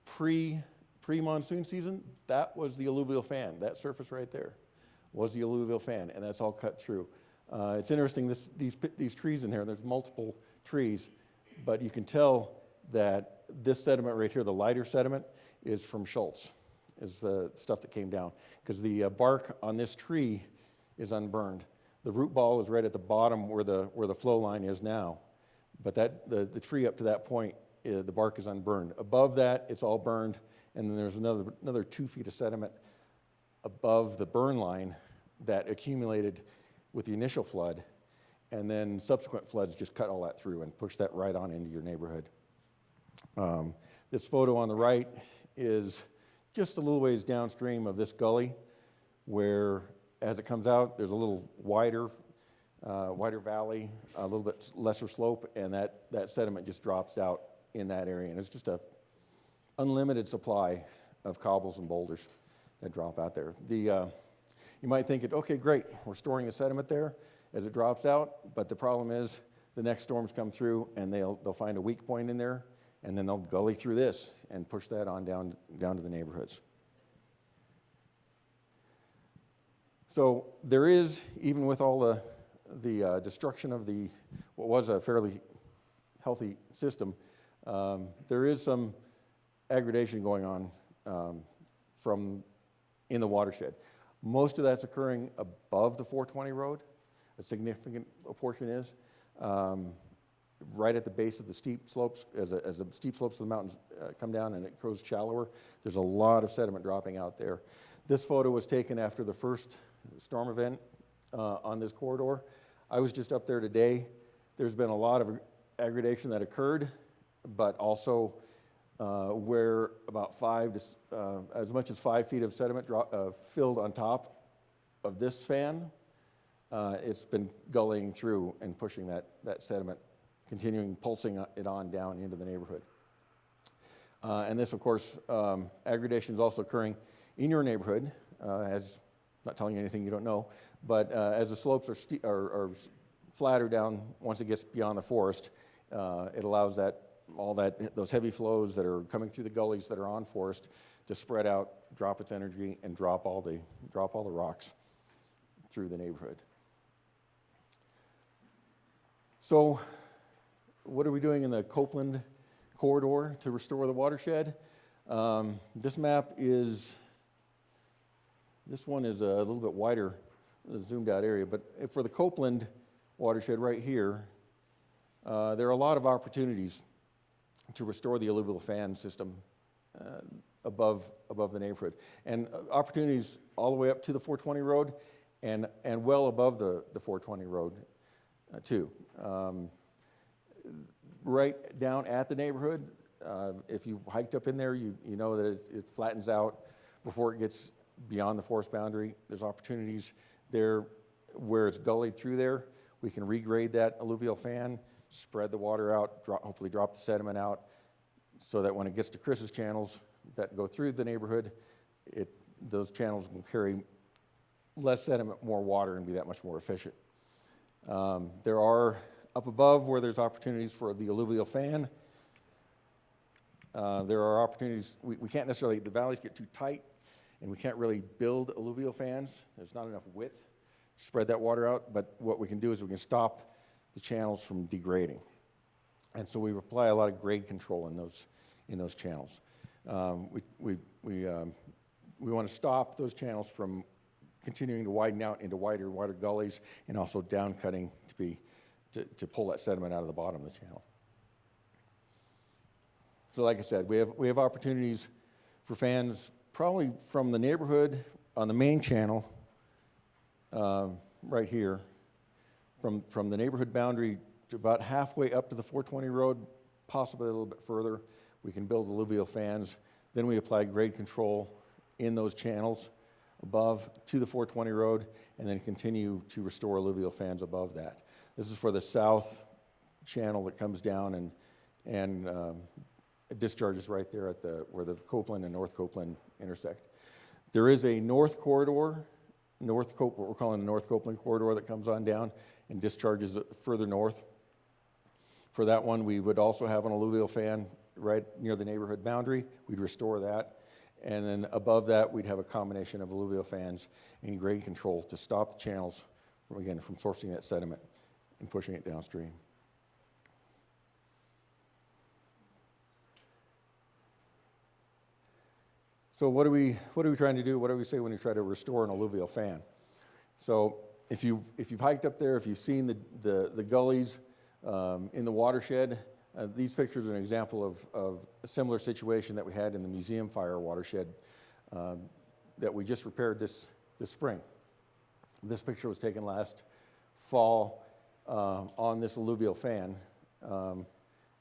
Pre-monsoon season, that was the alluvial fan. That surface right there was the alluvial fan, and that's all cut through. It's interesting, these trees in here, there's multiple trees, but you can tell that this sediment right here, the lighter sediment, is from Schultz, is the stuff that came down, because the bark on this tree is unburned. The root ball is right at the bottom where the flow line is now, but the tree up to that point, the bark is unburned. Above that, it's all burned, and then there's another 2 feet of sediment above the burn line that accumulated with the initial flood, and then subsequent floods just cut all that through and pushed that right on into your neighborhood. This photo on the right is just a little ways downstream of this gully, where as it comes out, there's a little wider valley, a little bit lesser slope, and that sediment just drops out in that area, and it's just a unlimited supply of cobbles and boulders that drop out there. You might think, okay, great, we're storing the sediment there as it drops out, but the problem is the next storms come through and they'll find a weak point in there, and then they'll gully through this and push that on down to the neighborhoods. So there is, even with all the destruction of what was a fairly healthy system, there is some aggradation going on in the watershed. Most of that's occurring above the 420 road. A significant portion is. Right at the base of the steep slopes, as the steep slopes of the mountains come down and it goes shallower, there's a lot of sediment dropping out there. This photo was taken after the first storm event on this corridor. I was just up there today. There's been a lot of aggradation that occurred, but also where about as much as 5 feet of sediment filled on top of this fan, it's been gullying through and pushing that sediment, continuing pulsing it on down into the neighborhood. And this, of course, aggradation is also occurring in your neighborhood, as not telling you anything you don't know, but as the slopes are flatter down once it gets beyond the forest, it allows those heavy flows that are coming through the gullies that are on forest to spread out, drop its energy, and drop all the rocks through the neighborhood. So, what are we doing in the Copeland corridor to restore the watershed? This one is a little bit wider, zoomed out area, but for the Copeland watershed right here, there are a lot of opportunities to restore the alluvial fan system above the neighborhood, and opportunities all the way up to the 420 road and well above the 420 road too. Right down at the neighborhood, if you've hiked up in there, you know that it flattens out before it gets beyond the forest boundary. There's opportunities there where it's gullied through there. We can regrade that alluvial fan, spread the water out, hopefully drop the sediment out, so that when it gets to Chris's channels that go through the neighborhood, those channels will carry less sediment, more water, and be that much more efficient. There are, up above where there's opportunities for the alluvial fan, there are opportunities, we can't necessarily, the valleys get too tight, and we can't really build alluvial fans. There's not enough width to spread that water out, but what we can do is we can stop the channels from degrading. And so we apply a lot of grade control in those channels. We want to stop those channels from continuing to widen out into wider and wider gullies, and also down cutting to pull that sediment out of the bottom of the channel. So like I said, we have opportunities for fans probably from the neighborhood on the main channel, right here, from the neighborhood boundary to about halfway up to the 420 road, possibly a little bit further. We can build alluvial fans. Then we apply grade control in those channels above to the 420 road, and then continue to restore alluvial fans above that. This is for the south channel that comes down and it discharges right there at where the Copeland and North Copeland intersect. There is a north corridor, what we're calling the North Copeland corridor, that comes on down and discharges further north. For that one, we would also have an alluvial fan right near the neighborhood boundary. We'd restore that. And then above that, we'd have a combination of alluvial fans and grade control to stop the channels from sourcing that sediment and pushing it downstream. So what are we trying to do? What do we say when we try to restore an alluvial fan? So if you've hiked up there, if you've seen the gullies in the watershed, these pictures are an example of a similar situation that we had in the museum fire watershed that we just repaired this spring. This picture was taken last fall on this alluvial fan,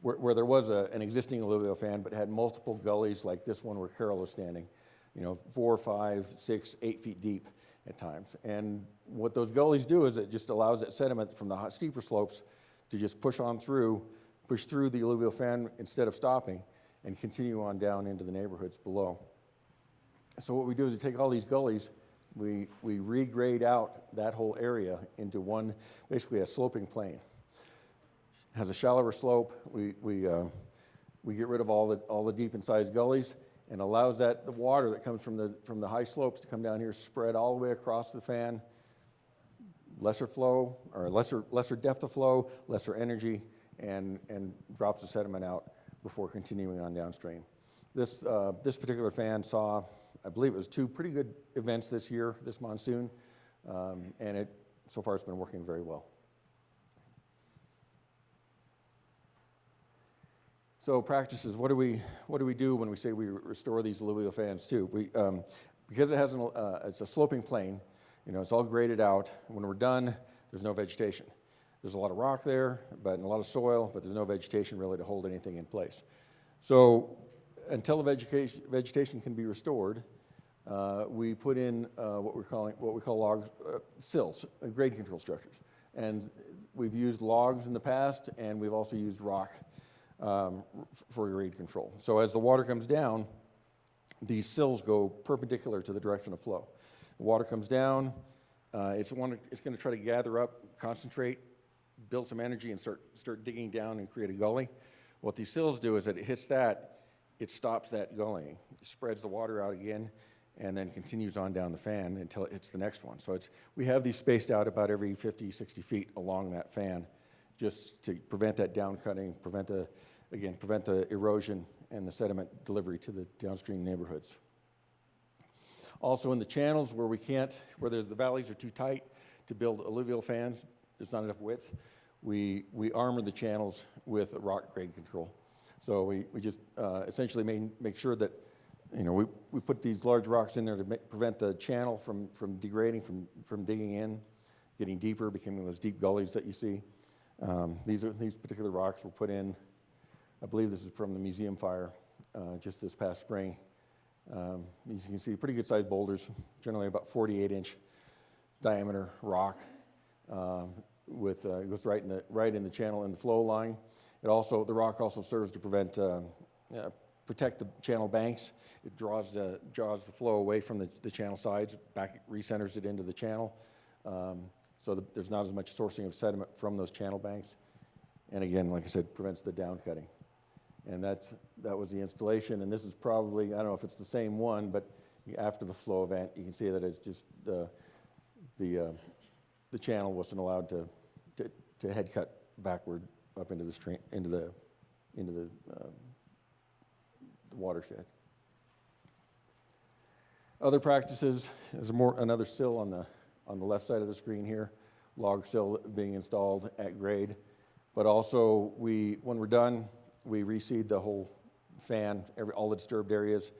where there was an existing alluvial fan, but had multiple gullies like this one where Carol was standing, 4, 5, 6, 8 feet deep at times. And what those gullies do is it just allows that sediment from the steeper slopes to just push through the alluvial fan instead of stopping, and continue on down into the neighborhoods below. So what we do is we take all these gullies, we regrade out that whole area into one, basically a sloping plane. It has a shallower slope. We get rid of all the deep incised gullies, and allows the water that comes from the high slopes to come down here, spread all the way across the fan. Lesser flow, or lesser depth of flow, lesser energy, and drops the sediment out before continuing on downstream. This particular fan saw, I believe it was 2 pretty good events this year, this monsoon, and so far it's been working very well. So practices, what do we do when we say we restore these alluvial fans too? Because it has it's a sloping plane, it's all graded out. When we're done, there's no vegetation. There's a lot of rock there, and a lot of soil, but there's no vegetation really to hold anything in place. So until the vegetation can be restored, we put in what we call log sills, grade control structures. And we've used logs in the past, and we've also used rock for grade control. So as the water comes down, these sills go perpendicular to the direction of flow. The water comes down, it's going to try to gather up, concentrate, build some energy, and start digging down and create a gully. What these sills do is that it hits that, it stops that gully, spreads the water out again, and then continues on down the fan until it hits the next one. So we have these spaced out about every 50, 60 feet along that fan, just to prevent that down cutting, prevent the erosion and the sediment delivery to the downstream neighborhoods. Also in the channels where the valleys are too tight to build alluvial fans, there's not enough width, we armor the channels with rock grade control. So we just essentially make sure that we put these large rocks in there to prevent the channel from degrading, from digging in, getting deeper, becoming those deep gullies that you see. These particular rocks were put in, I believe this is from the museum fire just this past spring. As you can see, pretty good sized boulders, generally about 48-inch diameter rock. It goes right in the channel in the flow line. The rock also serves to protect the channel banks. It draws the flow away from the channel sides, back recenters it into the channel, so there's not as much sourcing of sediment from those channel banks. And again, like I said, prevents the down cutting. And that was the installation. And this is probably, I don't know if it's the same one, but after the flow event, you can see that it's just the channel wasn't allowed to head cut backward up into the stream, into the watershed. Other practices, there's another sill on the left side of the screen here, log sill being installed at grade. But also when we're done, we reseed the whole fan, all the disturbed areas.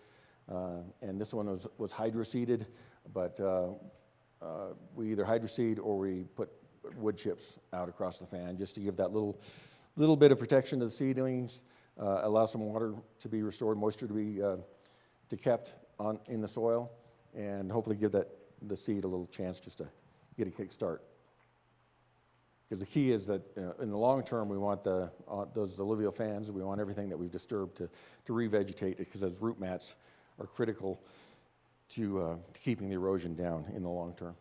And this one was hydroseeded, but we either hydroseed or we put wood chips out across the fan just to give that little bit of protection to the seedlings, allow some water to be restored, moisture to be kept in the soil, and hopefully give the seed a little chance just to get a kick start. Because the key is that in the long term, we want those alluvial fans, we want everything that we've disturbed to revegetate, because those root mats are critical to keeping the erosion down in the long term.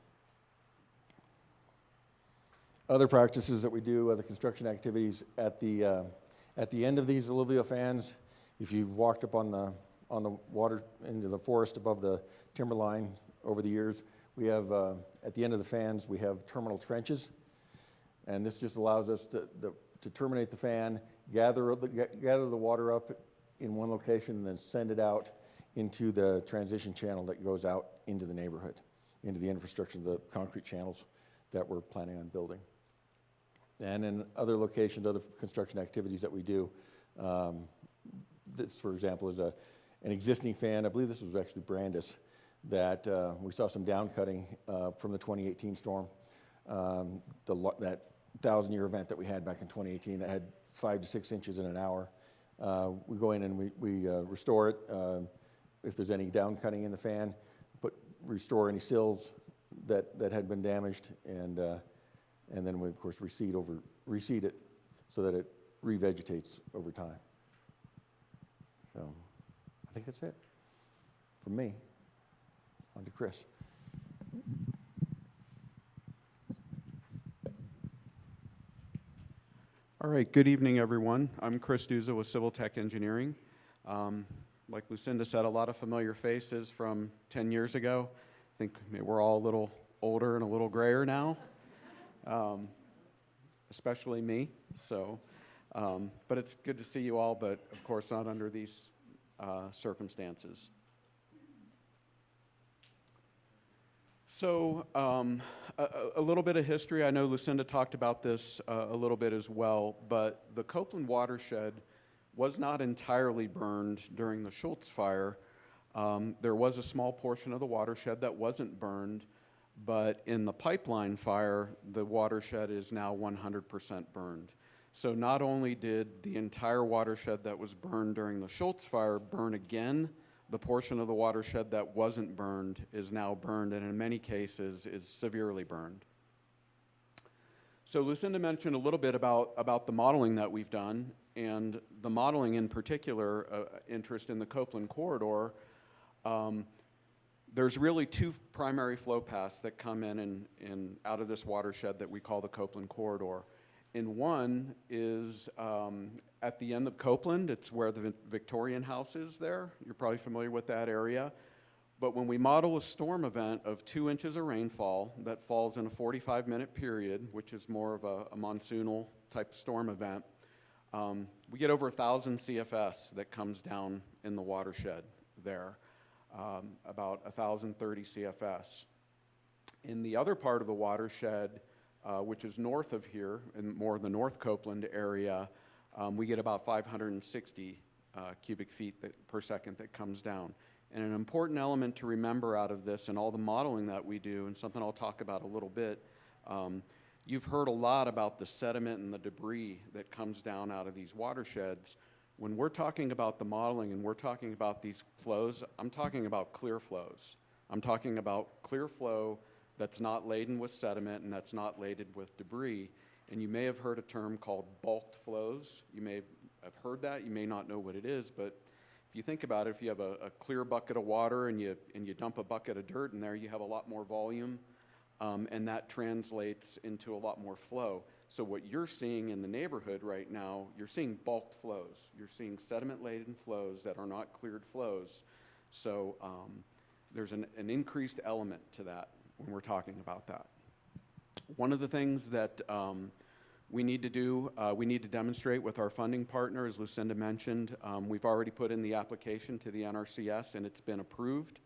Other practices that we do, other construction activities at the end of these alluvial fans, if you've walked up on the water into the forest above the timberline over the years, we have at the end of the fans we have terminal trenches, and this just allows us to terminate the fan, gather the water up in one location, and then send it out into the transition channel that goes out into the neighborhood, into the infrastructure, the concrete channels that we're planning on building. And in other locations, other construction activities that we do, this, for example, is an existing fan. I believe this was actually Brandis, that we saw some down cutting from the 2018 storm. That 1,000-year event that we had back in 2018 that had 5 to 6 inches in an hour. We go in and we restore it. If there's any down cutting in the fan, restore any sills that had been damaged, and then we, of course, reseed it so that it revegetates over time. So I think that's it from me. On to Chris.
All right, good evening, everyone. I'm Chris Duza with Civil Tech Engineering. Like Lucinda said, a lot of familiar faces from 10 years ago. I think we're all a little older and a little grayer now, especially me. So, but it's good to see you all, but of course not under these circumstances. So a little bit of history. I know Lucinda talked about this a little bit as well, but the Copeland watershed was not entirely burned during the Schultz fire. There was a small portion of the watershed that wasn't burned, but in the pipeline fire, the watershed is now 100% burned. So not only did the entire watershed that was burned during the Schultz fire burn again, the portion of the watershed that wasn't burned is now burned, and in many cases is severely burned. So Lucinda mentioned a little bit about the modeling that we've done, and the modeling in particular, interest in the Copeland corridor. There's really two primary flow paths that come in and out of this watershed that we call the Copeland corridor. And one is at the end of Copeland. It's where the Victorian house is there. You're probably familiar with that area. But when we model a storm event of 2 inches of rainfall that falls in a 45-minute period, which is more of a monsoonal type storm event, we get over 1,000 CFS that comes down in the watershed there, about 1,030 CFS. In the other part of the watershed, which is north of here, in more the North Copeland area, we get about 560 cubic feet per second that comes down. And an important element to remember out of this and all the modeling that we do, and something I'll talk about a little bit, you've heard a lot about the sediment and the debris that comes down out of these watersheds. When we're talking about the modeling and we're talking about these flows, I'm talking about clear flows. I'm talking about clear flow that's not laden with sediment and that's not laden with debris. And you may have heard a term called bulked flows. You may have heard that. You may not know what it is, but if you think about it, if you have a clear bucket of water and you dump a bucket of dirt in there, you have a lot more volume, and that translates into a lot more flow. So what you're seeing in the neighborhood right now, you're seeing bulked flows. You're seeing sediment-laden flows that are not cleared flows. So there's an increased element to that when we're talking about that. One of the things that we need to do, we need to demonstrate with our funding partner, as Lucinda mentioned. We've already put in the application to the NRCS and it's been approved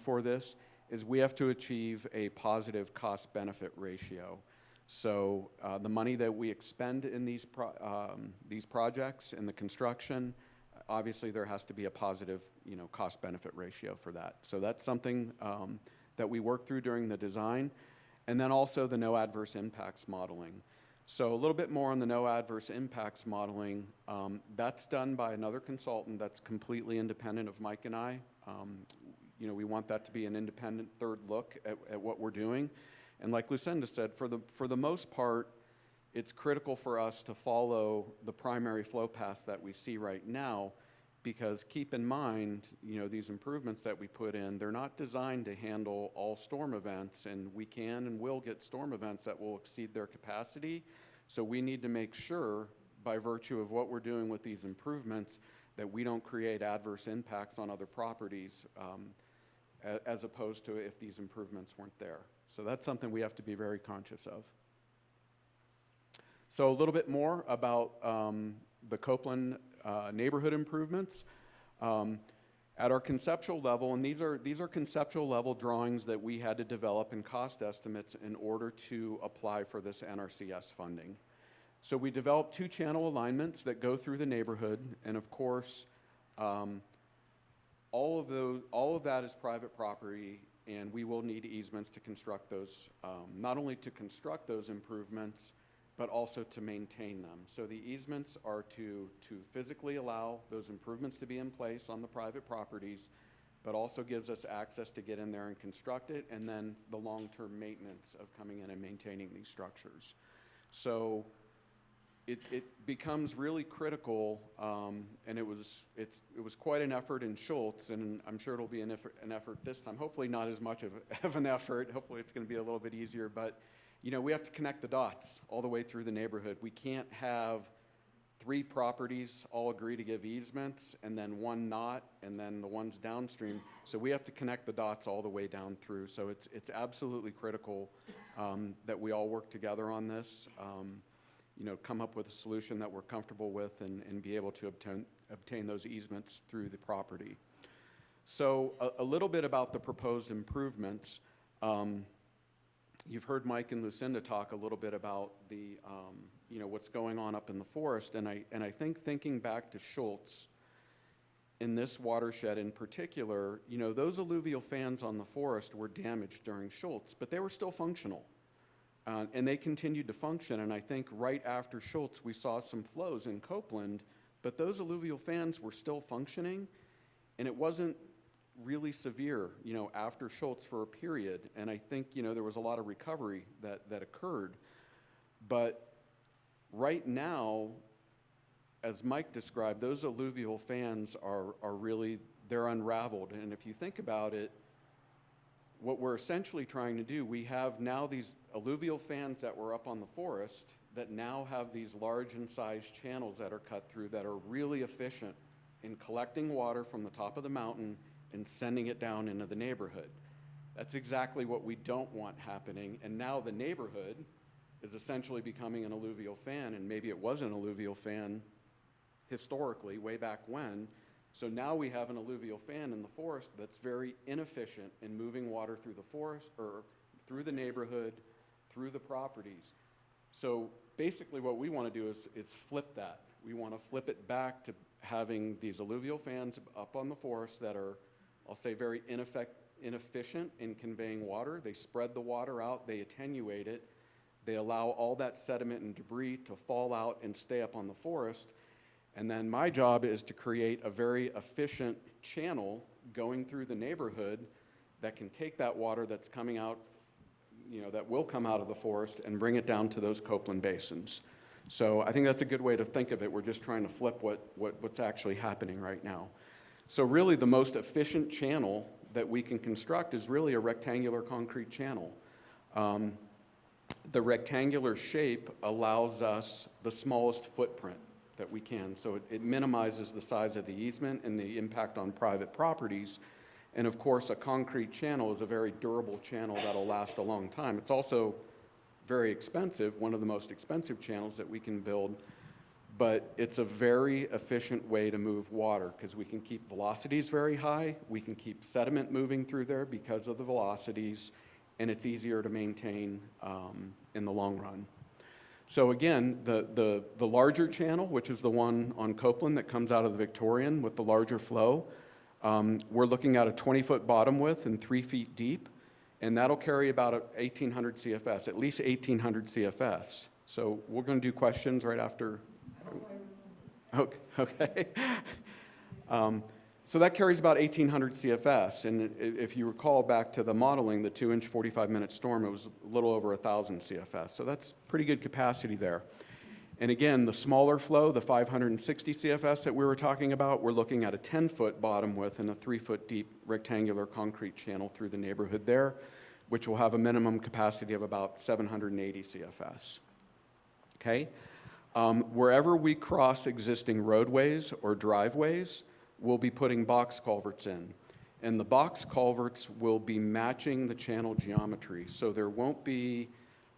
for this, is we have to achieve a positive cost-benefit ratio. So the money that we expend in these projects, in the construction, obviously there has to be a positive, cost-benefit ratio for that. So that's something that we worked through during the design. And then also the no adverse impacts modeling. So a little bit more on the no adverse impacts modeling. That's done by another consultant that's completely independent of Mike and I. We want that to be an independent third look at what we're doing. And like Lucinda said, for the most part, it's critical for us to follow the primary flow paths that we see right now, because keep in mind, these improvements that we put in, they're not designed to handle all storm events, and we can and will get storm events that will exceed their capacity. So we need to make sure, by virtue of what we're doing with these improvements, that we don't create adverse impacts on other properties, as opposed to if these improvements weren't there. So that's something we have to be very conscious of. So a little bit more about the Copeland neighborhood improvements. At our conceptual level, and these are conceptual level drawings that we had to develop and cost estimates in order to apply for this NRCS funding. So we developed 2 channel alignments that go through the neighborhood, and of course, all of that is private property, and we will need easements to construct those, not only to construct those improvements, but also to maintain them. So the easements are to physically allow those improvements to be in place on the private properties, but also gives us access to get in there and construct it, and then the long-term maintenance of coming in and maintaining these structures. So it becomes really critical, and it was quite an effort in Schultz, and I'm sure it'll be an effort this time. Hopefully not as much of an effort. Hopefully it's going to be a little bit easier, but we have to connect the dots all the way through the neighborhood. We can't have 3 properties all agree to give easements and then one not, and then the ones downstream. So we have to connect the dots all the way down through. So it's absolutely critical that we all work together on this, come up with a solution that we're comfortable with, and be able to obtain those easements through the property. So a little bit about the proposed improvements. You've heard Mike and Lucinda talk a little bit about the, what's going on up in the forest, and I think thinking back to Schultz, in this watershed in particular, those alluvial fans on the forest were damaged during Schultz, but they were still functional, and they continued to function. And I think right after Schultz, we saw some flows in Copeland, but those alluvial fans were still functioning, and it wasn't really severe, after Schultz for a period. And I think, there was a lot of recovery that occurred. But right now, as Mike described, those alluvial fans are really, they're unraveled. And if you think about it, what we're essentially trying to do, we have now these alluvial fans that were up on the forest that now have these large in size channels that are cut through that are really efficient in collecting water from the top of the mountain and sending it down into the neighborhood. That's exactly what we don't want happening. And now the neighborhood is essentially becoming an alluvial fan, and maybe it was an alluvial fan historically, way back when. So now we have an alluvial fan in the forest that's very inefficient in moving water through the forest, or through the neighborhood, through the properties. So basically what we want to do is flip that. We want to flip it back to having these alluvial fans up on the forest that are, I'll say, very inefficient in conveying water. They spread the water out, they attenuate it, they allow all that sediment and debris to fall out and stay up on the forest. And then my job is to create a very efficient channel going through the neighborhood that can take that water that's coming out, that will come out of the forest, and bring it down to those Copeland basins. So I think that's a good way to think of it. We're just trying to flip what's actually happening right now. So really the most efficient channel that we can construct is really a rectangular concrete channel. The rectangular shape allows us the smallest footprint that we can. So it minimizes the size of the easement and the impact on private properties. And of course, a concrete channel is a very durable channel that'll last a long time. It's also very expensive, one of the most expensive channels that we can build, but it's a very efficient way to move water because we can keep velocities very high, we can keep sediment moving through there because of the velocities, and it's easier to maintain in the long run. So again, the larger channel, which is the one on Copeland that comes out of the Victorian with the larger flow, we're looking at a 20-foot bottom width and 3 feet deep, and that'll carry about 1,800 CFS, at least 1,800 CFS. So we're going to do questions right after. Okay. So that carries about 1,800 CFS, and if you recall back to the modeling, the 2-inch 45-minute storm, it was a little over 1,000 CFS. So that's pretty good capacity there. And again, the smaller flow, the 560 CFS that we were talking about, we're looking at a 10-foot bottom width and a 3-foot deep rectangular concrete channel through the neighborhood there, which will have a minimum capacity of about 780 CFS. Okay? Wherever we cross existing roadways or driveways, we'll be putting box culverts in. And the box culverts will be matching the channel geometry. So there won't be,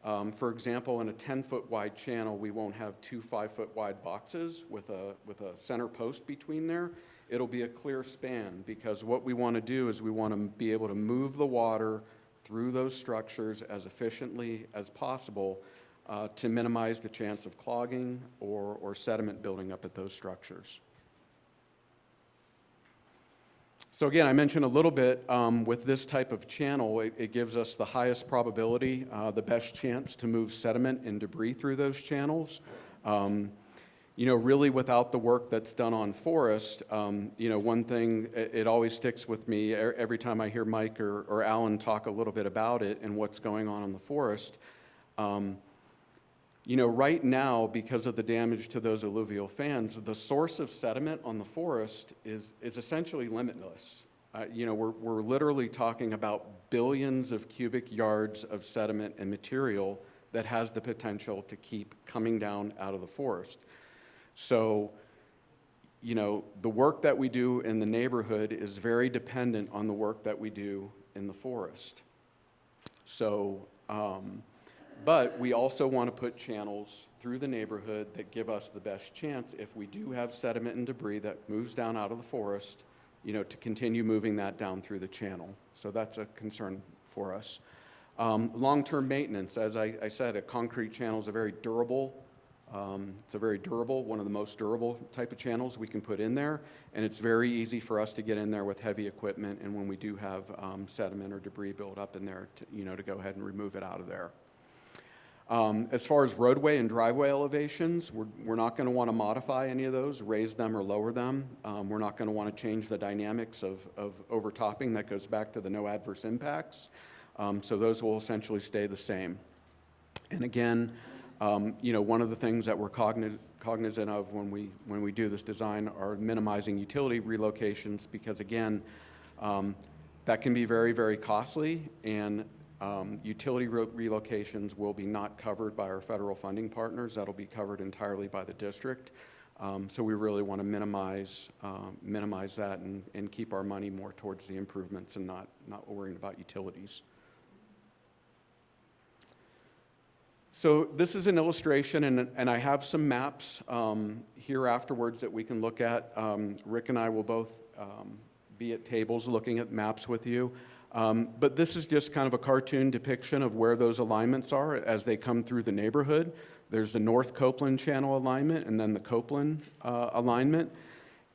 for example, in a 10-foot wide channel, we won't have 2 5-foot wide boxes with a center post between there. It'll be a clear span, because what we want to do is we want to be able to move the water through those structures as efficiently as possible to minimize the chance of clogging or sediment building up at those structures. So again, I mentioned a little bit with this type of channel, it gives us the highest probability, the best chance to move sediment and debris through those channels. You know, really without the work that's done on forest, you know, one thing, it always sticks with me every time I hear Mike or Alan talk a little bit about it and what's going on in the forest. You know, right now, because of the damage to those alluvial fans, the source of sediment on the forest is essentially limitless. You know, we're literally talking about billions of cubic yards of sediment and material that has the potential to keep coming down out of the forest. So, you know, the work that we do in the neighborhood is very dependent on the work that we do in the forest. So, but we also want to put channels through the neighborhood that give us the best chance, if we do have sediment and debris that moves down out of the forest, you know, to continue moving that down through the channel. So that's a concern for us. Long-term maintenance, as I said, a concrete channel is a very durable, it's a very durable, one of the most durable type of channels we can put in there, and it's very easy for us to get in there with heavy equipment, and when we do have sediment or debris build up in there, to, you know, to go ahead and remove it out of there. As far as roadway and driveway elevations, we're not going to want to modify any of those, raise them or lower them. We're not going to want to change the dynamics of overtopping. That goes back to the no adverse impacts. So those will essentially stay the same. And again, you know, one of the things that we're cognizant of when we do this design are minimizing utility relocations, because again, that can be very, very costly, and utility relocations will be not covered by our federal funding partners. That'll be covered entirely by the district. So we really want to minimize that and keep our money more towards the improvements and not worrying about utilities. So this is an illustration, and I have some maps here afterwards that we can look at. Rick and I will both be at tables looking at maps with you. But this is just kind of a cartoon depiction of where those alignments are as they come through the neighborhood. There's the North Copeland channel alignment and then the Copeland alignment.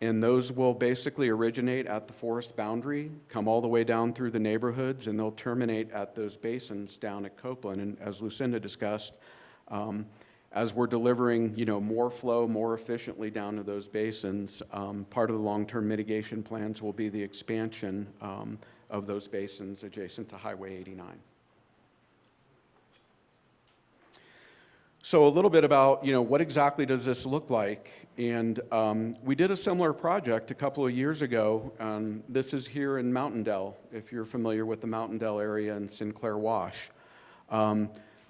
And those will basically originate at the forest boundary, come all the way down through the neighborhoods, and they'll terminate at those basins down at Copeland. And as Lucinda discussed, as we're delivering, you know, more flow more efficiently down to those basins, part of the long-term mitigation plans will be the expansion of those basins adjacent to Highway 89. So a little bit about, you know, what exactly does this look like? And we did a similar project a couple of years ago. This is here in Mountain Dell, if you're familiar with the Mountain Dell area in Sinclair Wash.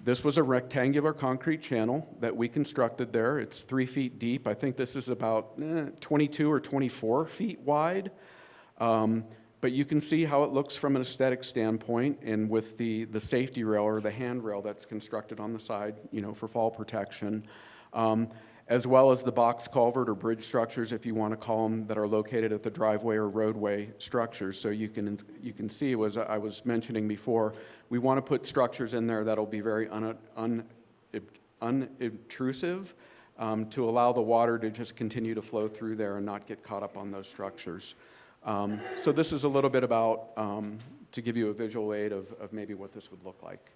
This was a rectangular concrete channel that we constructed there. It's 3 feet deep. I think this is about 22 or 24 feet wide. But you can see how it looks from an aesthetic standpoint, and with the safety rail or the handrail that's constructed on the side, you know, for fall protection, as well as the box culvert or bridge structures, if you want to call them, that are located at the driveway or roadway structures. So you can see, as I was mentioning before, we want to put structures in there that'll be very unintrusive, to allow the water to just continue to flow through there and not get caught up on those structures. So this is a little bit about, to give you a visual aid of maybe what this would look like.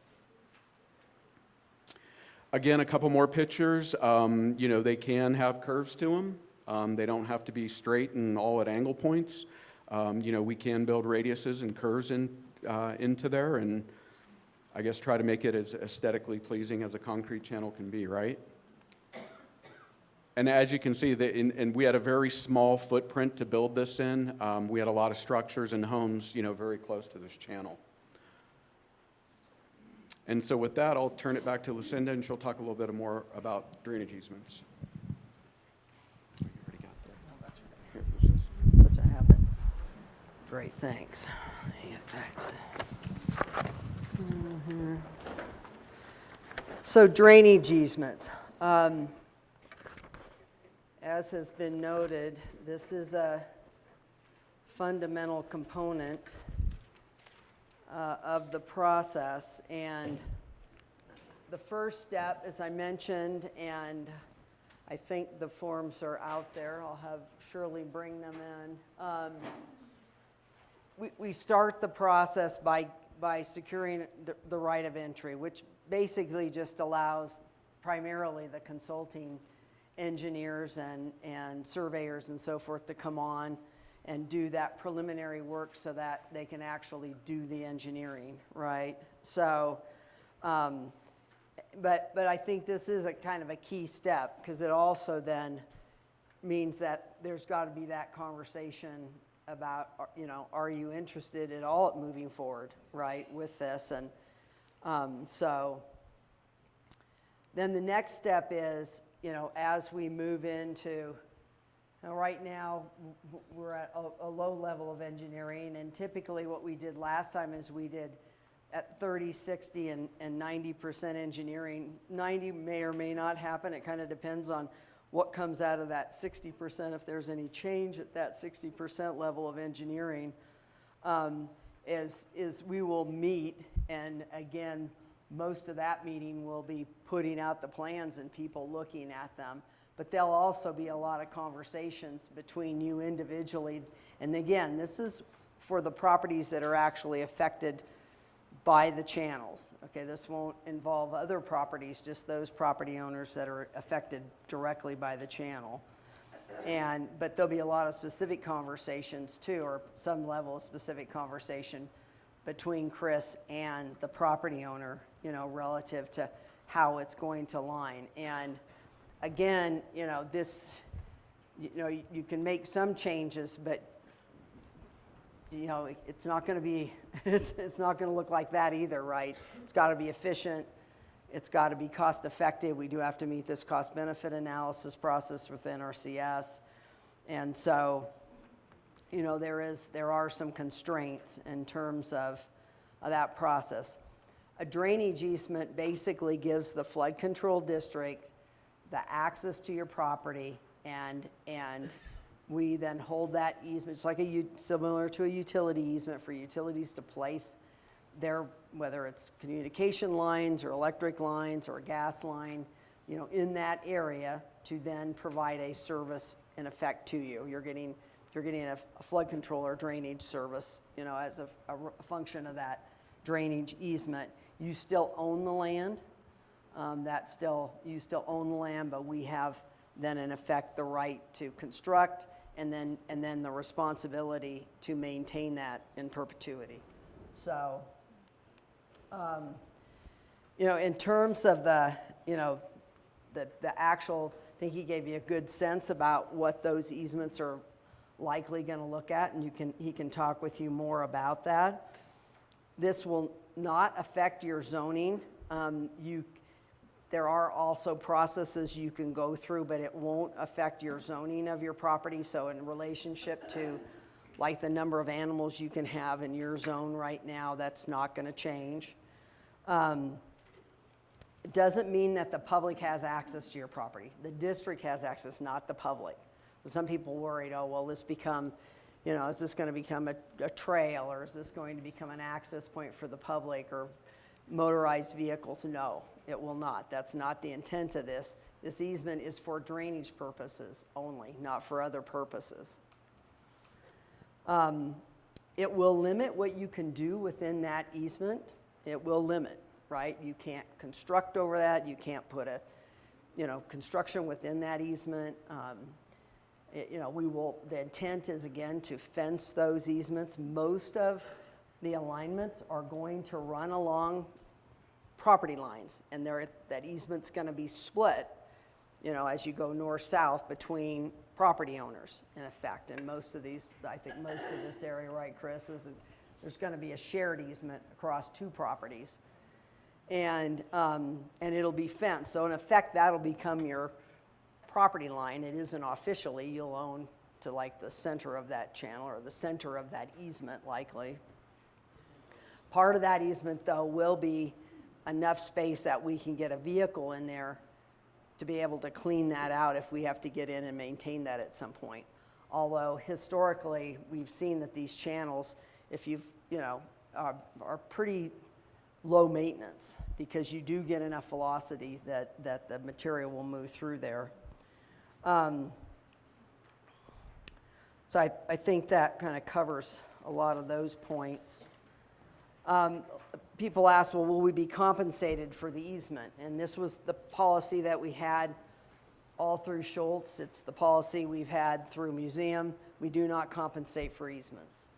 Again, a couple more pictures. You know, they can have curves to them. They don't have to be straight and all at angle points. You know, we can build radiuses and curves into there, and I guess try to make it as aesthetically pleasing as a concrete channel can be, right? And as you can see, and we had a very small footprint to build this in. We had a lot of structures and homes, you know, very close to this channel. And so with that, I'll turn it back to Lucinda, and she'll talk a little bit more about drainage easements. You already got that. No, that's right. Here, this is.
Such a habit. Great, thanks. Get back to- So drainage easements. As has been noted, this is a fundamental component of the process, and the first step, as I mentioned, and I think the forms are out there. I'll have Shirley bring them in. We start the process by securing the right of entry, which basically just allows primarily the consulting engineers and surveyors and so forth to come on and do that preliminary work so that they can actually do the engineering, right? So, but I think this is a kind of a key step, because it also then means that there's got to be that conversation about, you know, are you interested at all at moving forward, right, with this? And so then the next step is, you know, as we move into, now right now we're at a low level of engineering, and typically what we did last time is we did at 30, 60, and 90% engineering. 90 may or may not happen. It kind of depends on what comes out of that 60%, if there's any change at that 60% level of engineering, is we will meet, and again, most of that meeting will be putting out the plans and people looking at them. But there'll also be a lot of conversations between you individually. And again, this is for the properties that are actually affected by the channels. Okay, this won't involve other properties, just those property owners that are affected directly by the channel. But there'll be a lot of specific conversations too, or some level of specific conversation between Chris and the property owner, you know, relative to how it's going to line. And again, you know, this, you know, you can make some changes, but you know, it's not going to be, it's not going to look like that either, right? It's got to be efficient. It's got to be cost effective. We do have to meet this cost benefit analysis process within NRCS. And so, you know, there are some constraints in terms of that process. A drainage easement basically gives the flood control district the access to your property, and we then hold that easement. It's like similar to a utility easement for utilities to place their, whether it's communication lines or electric lines or a gas line, you know, in that area to then provide a service in effect to you. You're getting a flood control or drainage service, you know, as a function of that drainage easement. You still own the land. You still own the land, but we have then in effect the right to construct and then the responsibility to maintain that in perpetuity. So, you know, in terms of the actual, I think he gave you a good sense about what those easements are likely going to look at, and he can talk with you more about that. This will not affect your zoning. There are also processes you can go through, but it won't affect your zoning of your property. So in relationship to like the number of animals you can have in your zone right now, that's not going to change. It doesn't mean that the public has access to your property. The district has access, not the public. So some people worried, oh, well, this become, you know, is this going to become a trail, or is this going to become an access point for the public? Or motorized vehicles, no, it will not. That's not the intent of this. This easement is for drainage purposes only, not for other purposes. It will limit what you can do within that easement. It will limit, right? You can't construct over that. You can't put a, construction within that easement. The intent is, again, to fence those easements. Most of the alignments are going to run along property lines, and that easement's going to be split, as you go north-south between property owners, in effect. And most of these, I think most of this area, right, Chris, there's going to be a shared easement across two properties. And it'll be fenced. So in effect, that'll become your property line. It isn't officially. You'll own to like the center of that channel or the center of that easement, likely. Part of that easement, though, will be enough space that we can get a vehicle in there to be able to clean that out if we have to get in and maintain that at some point. Although historically, we've seen that these channels, if are pretty low maintenance because you do get enough velocity that the material will move through there. So I think that kind of covers a lot of those points. People ask, well, will we be compensated for the easement? And this was the policy that we had all through Schultz. It's the policy we've had through museum. We do not compensate for easements.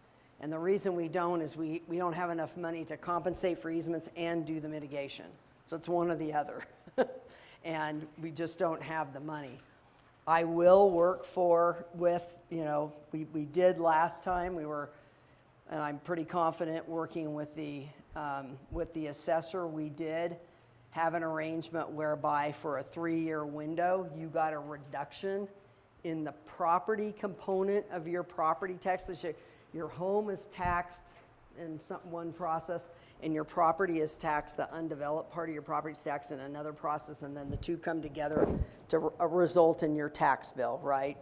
And the reason we don't is we don't have enough money to compensate for easements and do the mitigation. So it's one or the other. And we just don't have the money. I will work with, we did last time. And I'm pretty confident working with the assessor. We did have an arrangement whereby for a 3-year window, you got a reduction in the property component of your property tax. Your home is taxed in one process, and your property is taxed, the undeveloped part of your property is taxed in another process, and then the two come together to result in your tax bill, right?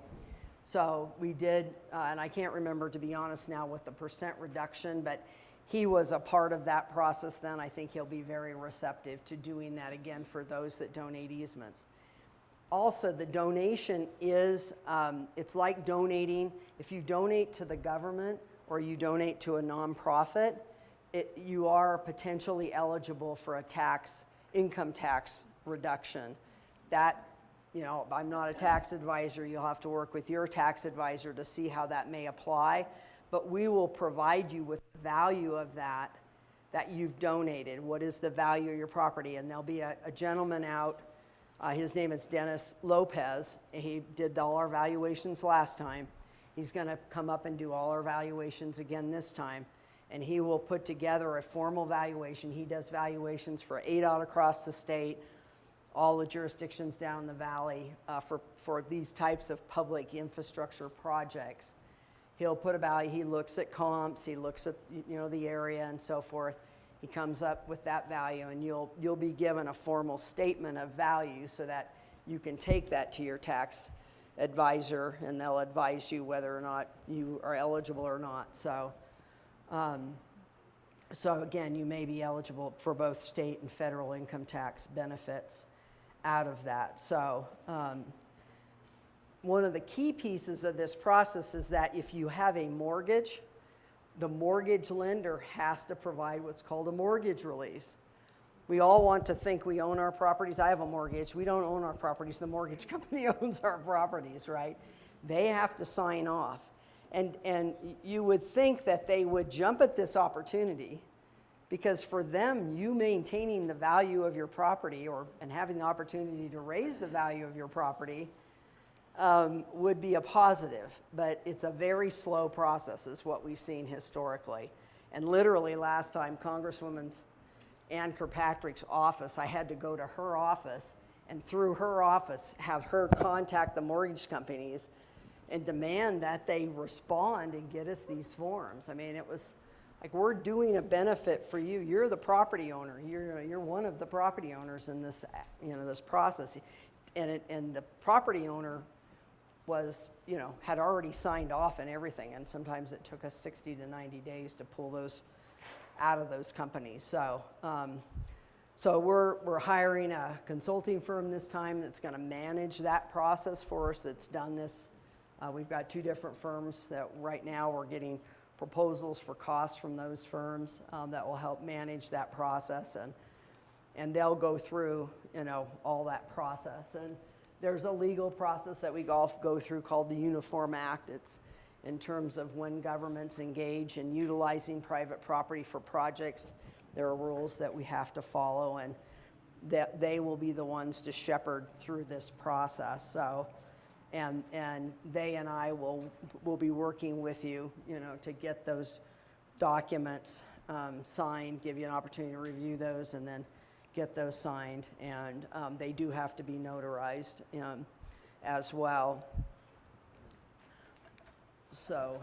So we did, and I can't remember, to be honest now, what the percent reduction, but he was a part of that process then. I think he'll be very receptive to doing that again for those that donate easements. Also, the donation is, it's like donating, if you donate to the government or you donate to a nonprofit, you are potentially eligible for a income tax reduction. That, I'm not a tax advisor. You'll have to work with your tax advisor to see how that may apply. But we will provide you with the value of that you've donated. What is the value of your property? And there'll be a gentleman out. His name is Dennis Lopez. He did all our valuations last time. He's going to come up and do all our valuations again this time. And he will put together a formal valuation. He does valuations for ADOT across the state, all the jurisdictions down the valley for these types of public infrastructure projects. He'll put a value. He looks at comps. He looks at the area and so forth. He comes up with that value, and you'll be given a formal statement of value so that you can take that to your tax advisor, and they'll advise you whether or not you are eligible or not. So again, you may be eligible for both state and federal income tax benefits out of that. So one of the key pieces of this process is that if you have a mortgage, the mortgage lender has to provide what's called a mortgage release. We all want to think we own our properties. I have a mortgage. We don't own our properties. The mortgage company owns our properties, right? They have to sign off. And you would think that they would jump at this opportunity, because for them, you maintaining the value of your property and having the opportunity to raise the value of your property would be a positive. But it's a very slow process is what we've seen historically. And literally last time, Congresswoman Ann Kirkpatrick's office, I had to go to her office, and through her office have her contact the mortgage companies and demand that they respond and get us these forms. I mean, it was like, we're doing a benefit for you. You're the property owner. You're one of the property owners in this, this process. And the property owner was, had already signed off and everything. And sometimes it took us 60 to 90 days to pull those out of those companies. So, so we're hiring a consulting firm this time that's going to manage that process for us, that's done this. We've got 2 different firms that right now we're getting proposals for costs from those firms that will help manage that process, and they'll go through, you know, all that process. And there's a legal process that we go through called the Uniform Act. It's in terms of when governments engage in utilizing private property for projects. There are rules that we have to follow, and that they will be the ones to shepherd through this process. So, and they and I will be working with you, you know, to get those documents signed, give you an opportunity to review those, and then get those signed. And they do have to be notarized as well. So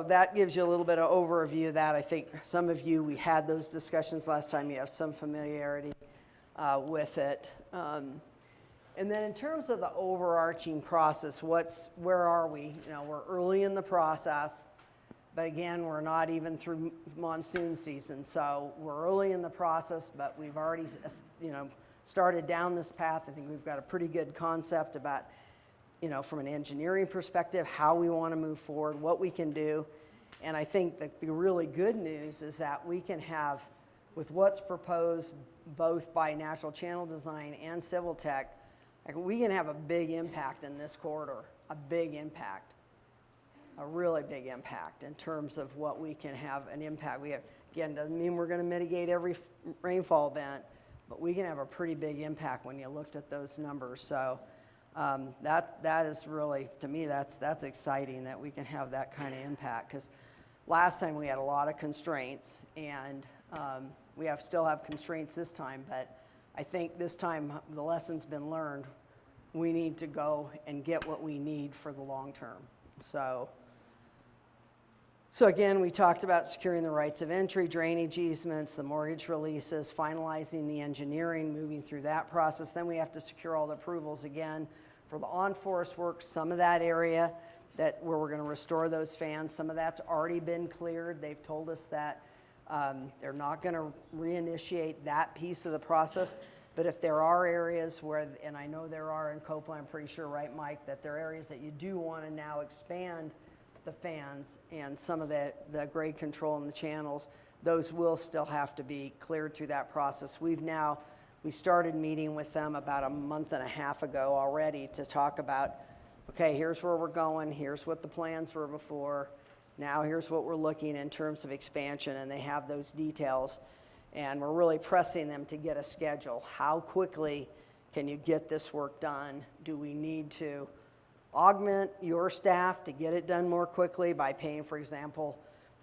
that gives you a little bit of overview of that. I think some of you, we had those discussions last time. You have some familiarity with it. And then in terms of the overarching process, where are we? You know, we're early in the process, but again, we're not even through monsoon season. So we're early in the process, but we've already, you know, started down this path. I think we've got a pretty good concept about, you know, from an engineering perspective, how we want to move forward, what we can do. And I think that the really good news is that we can have, with what's proposed both by Natural Channel Design and Civil Tech, like, we can have a big impact in this corridor, a big impact, a really big impact in terms of what we can have an impact. We have, again, doesn't mean we're going to mitigate every rainfall event, but we can have a pretty big impact when you looked at those numbers. So that is really, to me, that's exciting that we can have that kind of impact, because last time we had a lot of constraints, and we still have constraints this time, but I think this time the lesson's been learned. We need to go and get what we need for the long term. So again, we talked about securing the rights of entry, drainage easements, the mortgage releases, finalizing the engineering, moving through that process. Then we have to secure all the approvals again for the on-forest work, some of that area where we're going to restore those fans. Some of that's already been cleared. They've told us that they're not going to reinitiate that piece of the process. But if there are areas where, and I know there are in Copeland, I'm pretty sure, right, Mike, that there are areas that you do want to now expand the fans and some of the grade control in the channels, those will still have to be cleared through that process. We started meeting with them about a month and a half ago already to talk about, okay, here's where we're going, here's what the plans were before, now here's what we're looking in terms of expansion, and they have those details. And we're really pressing them to get a schedule. How quickly can you get this work done? Do we need to augment your staff to get it done more quickly by paying, for example,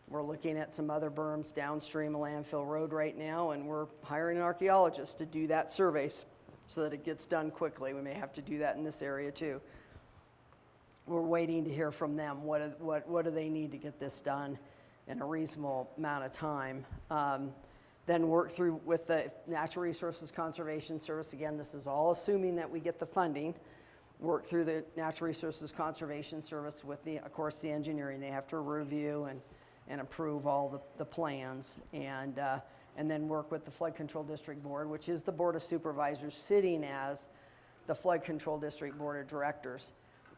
we're looking at some other berms downstream of Landfill Road right now, and we're hiring an archaeologist to do that surveys so that it gets done quickly. We may have to do that in this area too. We're waiting to hear from them. What do they need to get this done in a reasonable amount of time? Then work through with the Natural Resources Conservation Service. Again, this is all assuming that we get the funding. Work through the Natural Resources Conservation Service with of course, the engineering. They have to review and approve all the plans, and then work with the Flood Control District Board, which is the Board of Supervisors sitting as the Flood Control District Board of Directors.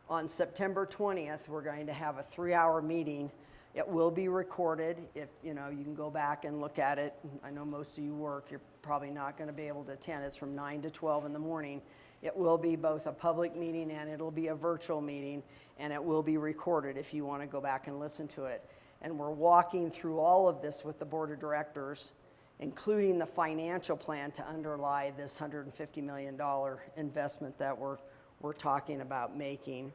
On September 20th, we're going to have a 3-hour meeting. It will be recorded. If you can go back and look at it. I know most of you work. You're probably not going to be able to attend. It's from 9 to 12 in the morning. It will be both a public meeting and it'll be a virtual meeting, and it will be recorded if you want to go back and listen to it. And we're walking through all of this with the Board of Directors, including the financial plan to underlie this $150 million investment that we're talking about making.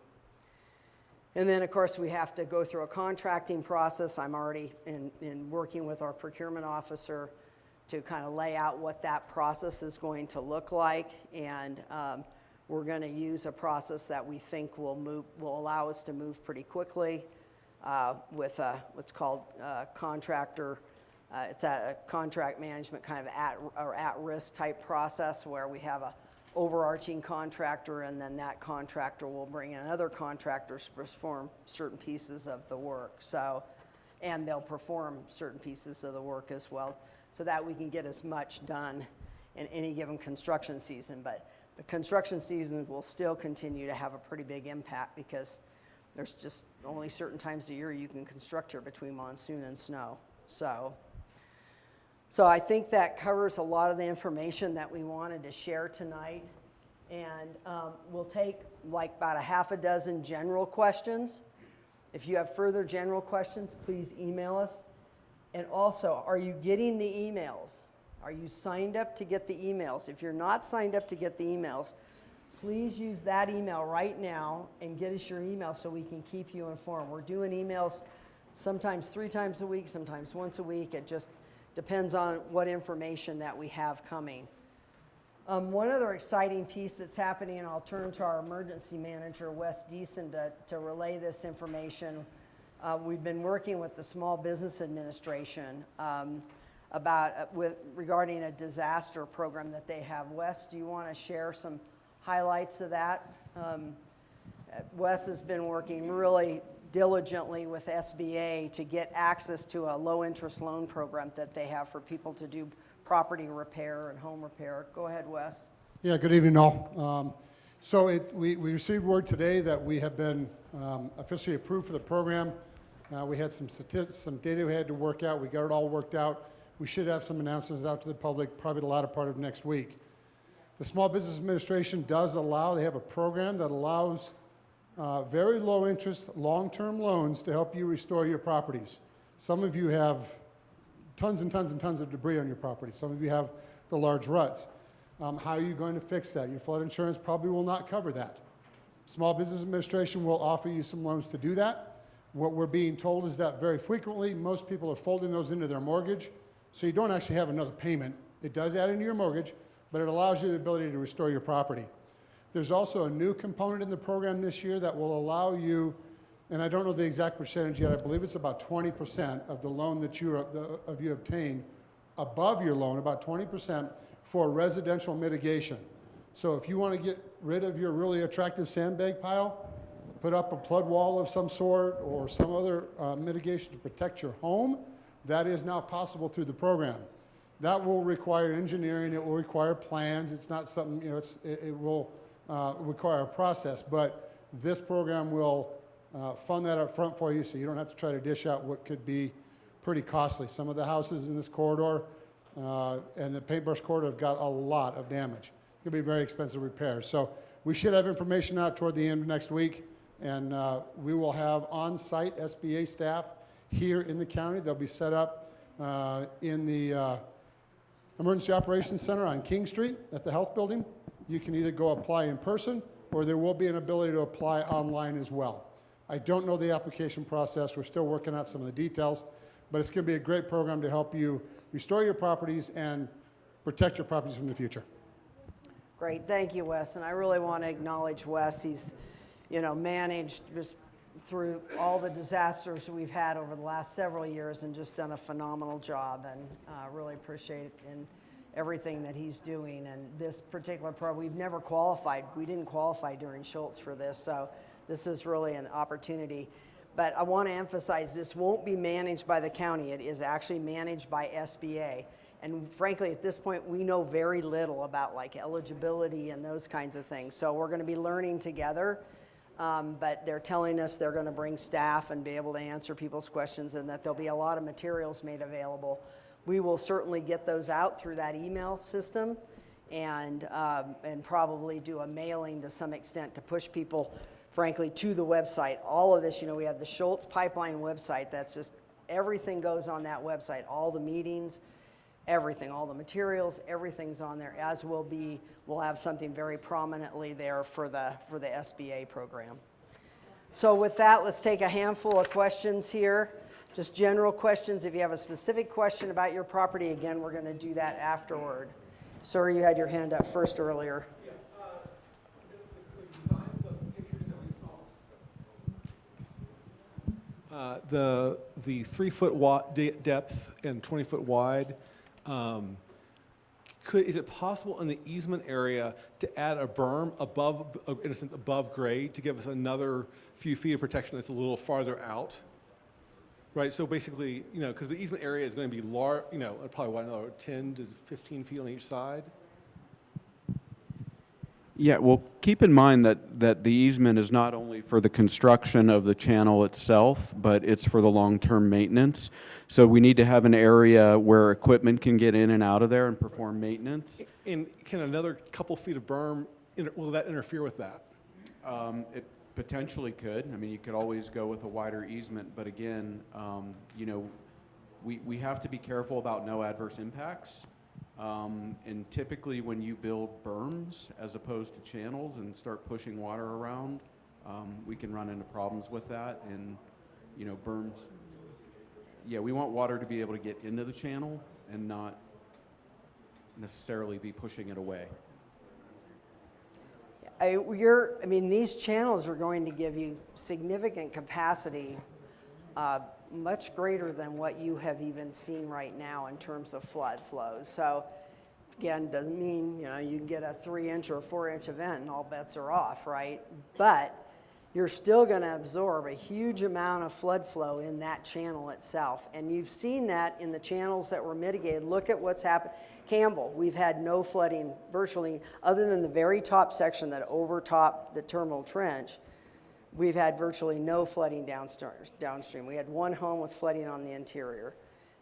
And then, of course, we have to go through a contracting process. I'm already in working with our procurement officer to kind of lay out what that process is going to look like. And we're going to use a process that we think will allow us to move pretty quickly with what's called contractor. It's a contract management kind of at-risk type process where we have a overarching contractor, and then that contractor will bring in other contractors to perform certain pieces of the work. So and they'll perform certain pieces of the work as well, so that we can get as much done in any given construction season. But the construction season will still continue to have a pretty big impact because there's just only certain times a year you can construct here between monsoon and snow. So I think that covers a lot of the information that we wanted to share tonight. And we'll take like about a half a dozen general questions. If you have further general questions, please email us. And also, are you getting the emails? Are you signed up to get the emails? If you're not signed up to get the emails, please use that email right now and get us your email so we can keep you informed. We're doing emails sometimes 3 times a week, sometimes once a week. It just depends on what information that we have coming. One other exciting piece that's happening, and I'll turn to our emergency manager, Wes Deason, to relay this information. We've been working with the Small Business Administration regarding a disaster program that they have. Wes, do you want to share some highlights of that? Wes has been working really diligently with SBA to get access to a low-interest loan program that they have for people to do property repair and home repair. Go ahead, Wes.
Yeah, good evening, all. We received word today that we have been officially approved for the program. We had some data we had to work out. We got it all worked out. We should have some announcements out to the public probably the latter part of next week. The Small Business Administration does allow, they have a program that allows very low interest, long-term loans to help you restore your properties. Some of you have tons and tons and tons of debris on your property. Some of you have the large ruts. How are you going to fix that? Your flood insurance probably will not cover that. Small Business Administration will offer you some loans to do that. What we're being told is that very frequently, most people are folding those into their mortgage, so you don't actually have another payment. It does add into your mortgage, but it allows you the ability to restore your property. There's also a new component in the program this year that will allow you, and I don't know the exact percentage yet, I believe it's about 20% of the loan that you obtain above your loan, about 20% for residential mitigation. So if you want to get rid of your really attractive sandbag pile, put up a flood wall of some sort or some other mitigation to protect your home, that is now possible through the program. That will require engineering, it will require plans, it's not something, it will require a process, but this program will fund that up front for you so you don't have to try to dish out what could be pretty costly. Some of the houses in this corridor and the paintbrush corridor have got a lot of damage. It's going to be very expensive repairs. So we should have information out toward the end of next week, and we will have on-site SBA staff here in the county. They'll be set up in the Emergency Operations Center on King Street at the health building. You can either go apply in person, or there will be an ability to apply online as well. I don't know the application process. We're still working out some of the details, but it's going to be a great program to help you restore your properties and protect your properties from the future.
Great, thank you, Wes. And I really want to acknowledge Wes. He's, managed just through all the disasters we've had over the last several years and just done a phenomenal job, and really appreciate it and everything that he's doing. And this particular program, we've never qualified. We didn't qualify during Schultz for this, so this is really an opportunity. But I want to emphasize this won't be managed by the county. It is actually managed by SBA. And frankly, at this point, we know very little about like eligibility and those kinds of things. So we're going to be learning together. But they're telling us they're going to bring staff and be able to answer people's questions, and that there'll be a lot of materials made available. We will certainly get those out through that email system, and probably do a mailing to some extent to push people, frankly, to the website. All of this, we have the Schultz Pipeline website. That's just, everything goes on that website. All the meetings, everything, all the materials, everything's on there, as will be, we'll have something very prominently there for the SBA program. So with that, let's take a handful of questions here, just general questions. If you have a specific question about your property, again, we're going to do that afterward. Sir, you had your hand up first earlier.
Yeah, the designs of pictures that we saw. The 3-foot depth and 20-foot wide. Is it possible in the easement area to add a berm above, in a sense, above grade to give us another few feet of protection that's a little farther out? Right, so basically, you know, because the easement area is going to be large, you know, probably what, another 10 to 15 feet on each side?
Yeah, well, keep in mind that the easement is not only for the construction of the channel itself, but it's for the long-term maintenance. So we need to have an area where equipment can get in and out of there and perform maintenance.
And can another couple feet of berm, will that interfere with that?
It potentially could. I mean, you could always go with a wider easement, but again, you know, we have to be careful about no adverse impacts. And typically when you build berms as opposed to channels and start pushing water around, we can run into problems with that. And, you know, berms, yeah, we want water to be able to get into the channel and not necessarily be pushing it away.
I mean, these channels are going to give you significant capacity, much greater than what you have even seen right now in terms of flood flows. So again, doesn't mean, you know, you can get a 3-inch or a 4-inch event and all bets are off, right? But you're still going to absorb a huge amount of flood flow in that channel itself. And you've seen that in the channels that were mitigated. Look at what's happened. Campbell, we've had no flooding virtually, other than the very top section that overtopped the terminal trench. We've had virtually no flooding downstream. We had one home with flooding on the interior.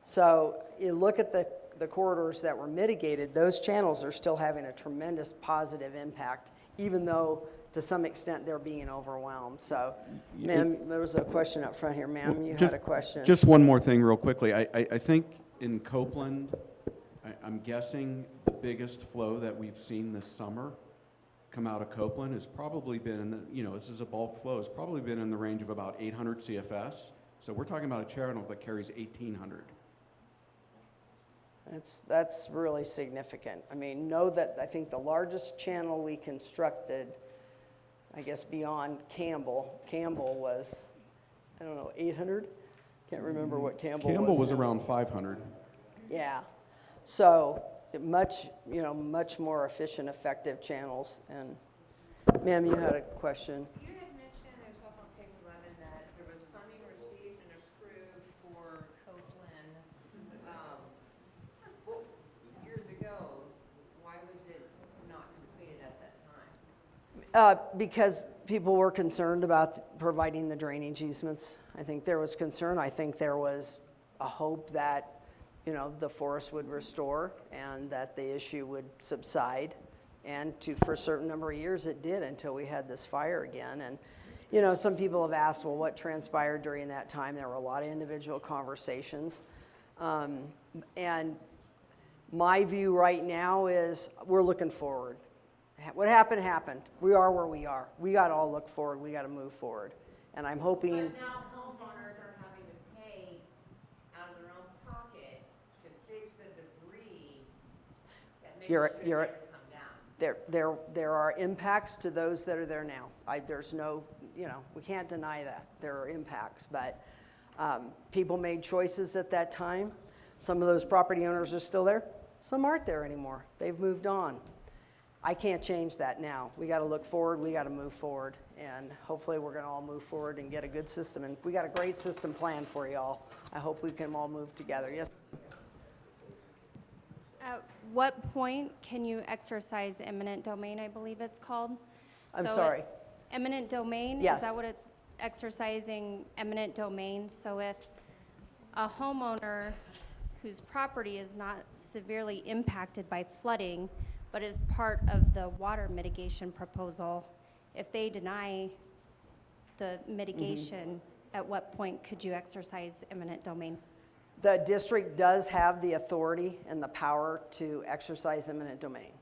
So you look at the corridors that were mitigated, those channels are still having a tremendous positive impact, even though to some extent they're being overwhelmed. So, ma'am, there was a question up front here. Ma'am, you had a question.
Just one more thing real quickly. I think in Copeland, I'm guessing the biggest flow that we've seen this summer come out of Copeland has probably been, you know, this is a bulk flow, it's probably been in the range of about 800 CFS. So we're talking about a channel that carries 1,800.
That's really significant. I mean, know that I think the largest channel we constructed, I guess beyond Campbell was, I don't know, 800? Can't remember what Campbell was.
Campbell was around 500.
Yeah. So much more efficient, effective channels. And ma'am, you had a question.
You had mentioned, it was off on page 11, that there was funding received and approved for Copeland. Years ago, why was it not completed at that time?
Because people were concerned about providing the drainage easements. I think there was concern. I think there was a hope that, you know, the forest would restore and that the issue would subside. And for a certain number of years it did, until we had this fire again. And, you know, some people have asked, well, what transpired during that time? There were a lot of individual conversations. And my view right now is we're looking forward. What happened, happened. We are where we are. We got to all look forward. We got to move forward. And I'm hoping.
Because now homeowners are having to pay out of their own pocket to fix the debris that maybe should never come down.
There are impacts to those that are there now. There's no, you know, we can't deny that. There are impacts, but people made choices at that time. Some of those property owners are still there. Some aren't there anymore. They've moved on. I can't change that now. We got to look forward. We got to move forward. And hopefully we're going to all move forward and get a good system. And we got a great system planned for you all. I hope we can all move together. Yes?
At what point can you exercise eminent domain, I believe it's called?
I'm sorry.
Eminent domain?
Yes.
Is that what it's exercising eminent domain? So if a homeowner whose property is not severely impacted by flooding, but is part of the water mitigation proposal, if they deny the mitigation, at what point could you exercise eminent domain?
The district does have the authority and the power to exercise eminent domain.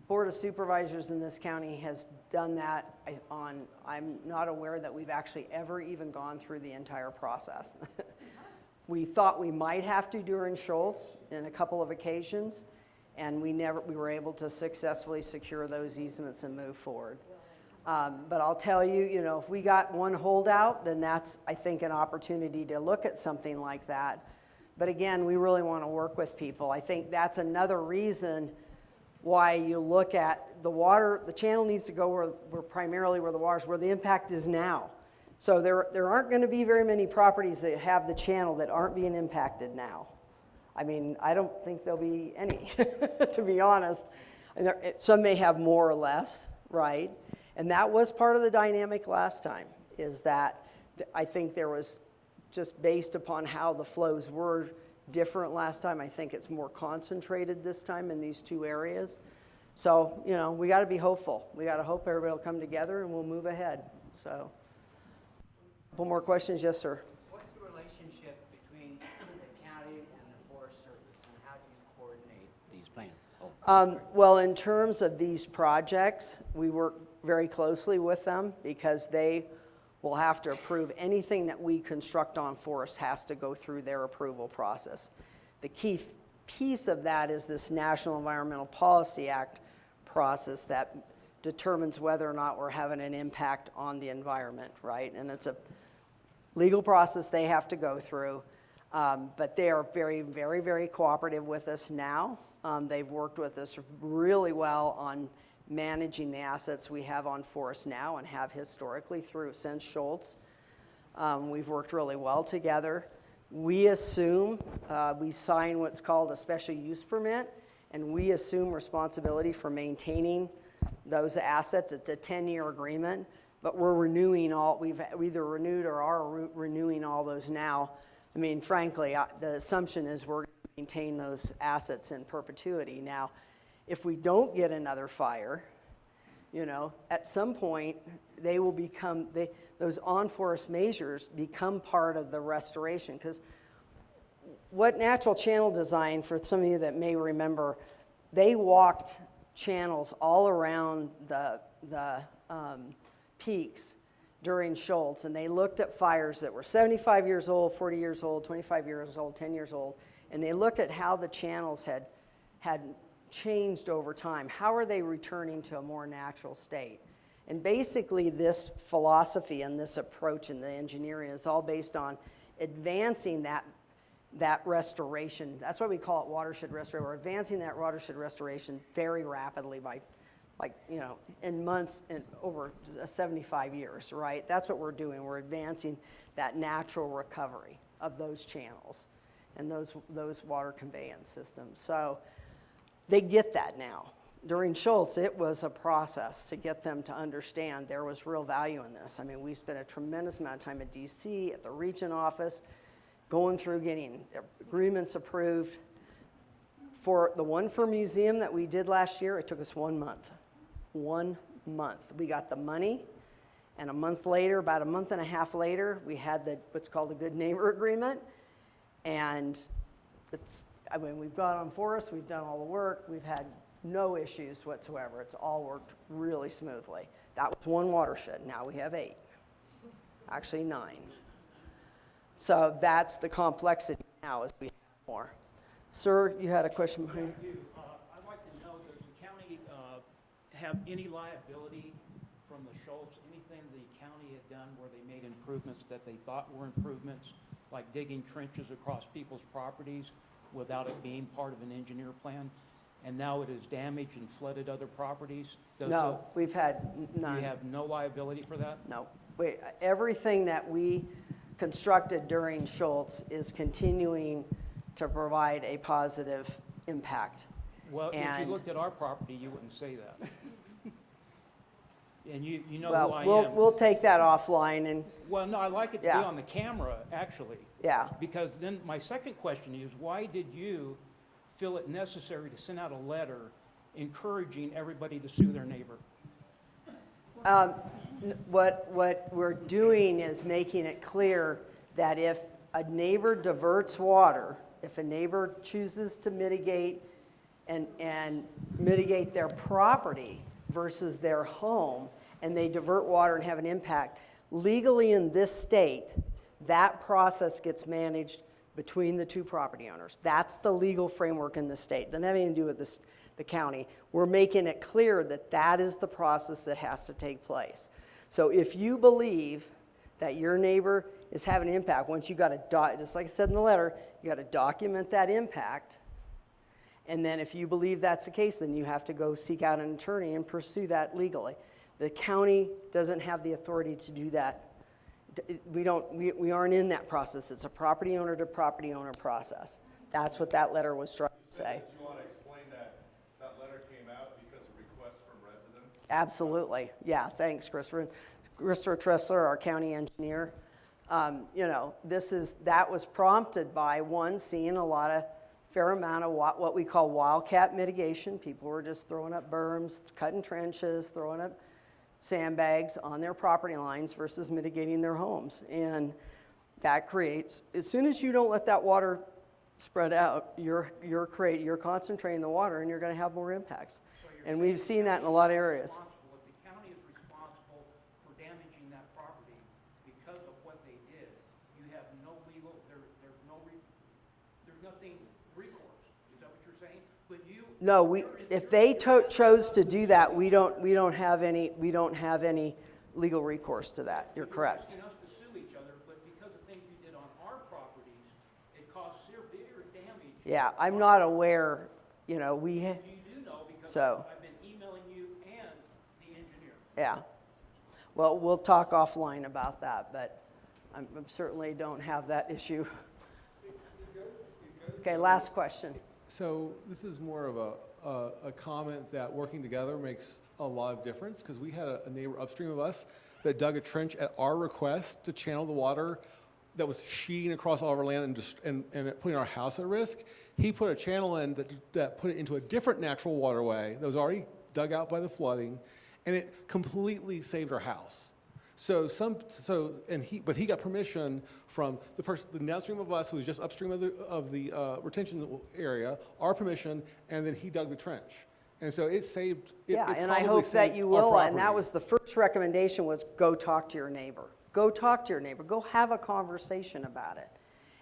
Board of Supervisors in this county has done that I'm not aware that we've actually ever even gone through the entire process. We thought we might have to during Schultz in a couple of occasions, and we were able to successfully secure those easements and move forward. But I'll tell you, you know, if we got one holdout, then that's, I think, an opportunity to look at something like that. But again, we really want to work with people. I think that's another reason why you look at the water. The channel needs to go where primarily where the water's, where the impact is now. So there aren't going to be very many properties that have the channel that aren't being impacted now. I mean, I don't think there'll be any, to be honest. And some may have more or less, right? And that was part of the dynamic last time, is that I think there was, just based upon how the flows were different last time, I think it's more concentrated this time in these two areas. So, you know, we got to be hopeful. We got to hope everybody will come together and we'll move ahead. So, a couple more questions. Yes, sir.
What's the relationship between the county and the Forest Service, and how do you coordinate these plans?
Well, in terms of these projects, we work very closely with them because they will have to approve anything that we construct on forest has to go through their approval process. The key piece of that is this National Environmental Policy Act process that determines whether or not we're having an impact on the environment, right? And it's a legal process they have to go through, but they are very, very, very cooperative with us now. They've worked with us really well on managing the assets we have on forest now and have historically since Schultz. We've worked really well together. We assume, we sign what's called a special use permit, and we assume responsibility for maintaining those assets. It's a 10-year agreement, but we're renewing we've either renewed or are renewing all those now. I mean, frankly, the assumption is we're going to maintain those assets in perpetuity. Now, if we don't get another fire, you know, at some point, they will become, those on-forest measures become part of the restoration. Because what natural channel design, for some of you that may remember, they walked channels all around the peaks during Schultz, and they looked at fires that were 75 years old, 40 years old, 25 years old, 10 years old, and they looked at how the channels had changed over time. How are they returning to a more natural state? And basically this philosophy and this approach in the engineering is all based on advancing that restoration. That's why we call it watershed restoration. We're advancing that watershed restoration very rapidly by, like, you know, in months and over 75 years, right? That's what we're doing. We're advancing that natural recovery of those channels and those water conveyance systems. So they get that now. During Schultz, it was a process to get them to understand there was real value in this. I mean, we spent a tremendous amount of time at DC, at the region office, going through getting agreements approved. For the one for museum that we did last year, it took us 1 month. 1 month. We got the money, and a month later, about a month and a half later, we had what's called a good neighbor agreement. And I mean, we've got on forest, we've done all the work, we've had no issues whatsoever. It's all worked really smoothly. That was one watershed. Now we have 8, actually 9. So that's the complexity now as we have more. Sir, you had a question behind you?
I'd like to know, does the county have any liability from the Schultz, anything the county had done where they made improvements that they thought were improvements, like digging trenches across people's properties without it being part of an engineer plan, and now it has damaged and flooded other properties?
No, we've had none.
You have no liability for that?
No. Everything that we constructed during Schultz is continuing to provide a positive impact.
Well, if
And-
you looked at our property, you wouldn't say that. And you know
Well,
who I am.
we'll take that offline and,
Well, no, I like it to be
Yeah.
on the camera, actually.
yeah.
Because then my second question is, why did you feel it necessary to send out a letter encouraging everybody to sue their neighbor?
What we're doing is making it clear that if a neighbor diverts water, if a neighbor chooses to mitigate and mitigate their property versus their home, and they divert water and have an impact, legally in this state, that process gets managed between the two property owners. That's the legal framework in the state. Doesn't have anything to do with the county. We're making it clear that that is the process that has to take place. So if you believe that your neighbor is having an impact, once you got to, just like I said in the letter, you got to document that impact. And then if you believe that's the case, then you have to go seek out an attorney and pursue that legally. The county doesn't have the authority to do that we aren't in that process. It's a property owner to property owner process. That's what that letter was trying to say.
Do you want to explain that letter came out because of requests from residents?
Absolutely. Yeah, thanks, Christopher. Christopher Tressler, our county engineer. You know, that was prompted by, one, seeing fair amount of what we call wildcat mitigation. People were just throwing up berms, cutting trenches, throwing up sandbags on their property lines versus mitigating their homes. And that creates, as soon as you don't let that water spread out, you're concentrating the water and you're going to have more impacts. And we've seen that in a lot of areas.
If the county is responsible for damaging that property because of what they did, you have no legal, there's nothing recourse. Is that what you're saying? But you.
No, if they chose to do that, we don't have any legal recourse to that. You're correct.
You're asking us to sue each other, but because of things you did on our properties, it caused severe damage.
Yeah, I'm not aware, you know,
You do know because
So.
I've been emailing you and the engineer.
Yeah. Well, we'll talk offline about that, but I certainly don't have that issue. Okay, last question.
So this is more of a comment that working together makes a lot of difference, because we had a neighbor upstream of us that dug a trench at our request to channel the water that was sheeting across all of our land and putting our house at risk. He put a channel in that put it into a different natural waterway that was already dug out by the flooding, and it completely saved our house. But he got permission from the downstream of us, who was just upstream of the retention area, our permission, and then he dug the trench. And so it saved.
Yeah, and I hope that you will, and that was the first recommendation, was go talk to your neighbor. Go talk to your neighbor. Go have a conversation about it.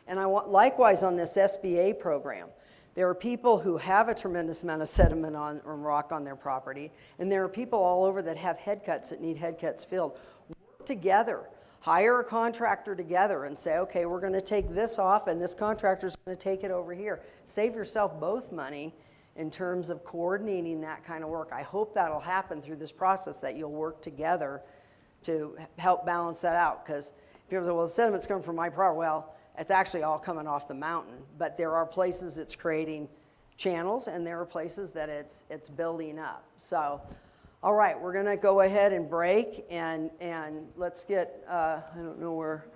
And I want, likewise on this SBA program, there are people who have a tremendous amount of sediment or rock on their property, and there are people all over that have head cuts that need head cuts filled. Work together. Hire a contractor together and say, okay, we're going to take this off and this contractor's going to take it over here. Save yourself both money in terms of coordinating that kind of work. I hope that'll happen through this process, that you'll work together to help balance that out. Because people say, well, the sediment's coming from my property. Well, it's actually all coming off the mountain. But there are places it's creating channels, and there are places that it's building up. So, all right, we're going to go ahead and break, and let's get, I don't know where,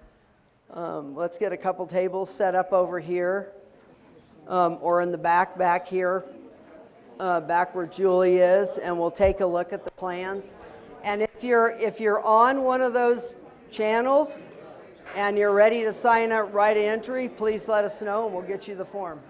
let's get a couple tables set up over here, or in the back here, back where Julie is, and we'll take a look at the plans. And if you're on one of those channels and you're ready to sign up right entry, please let us know and we'll get you the form.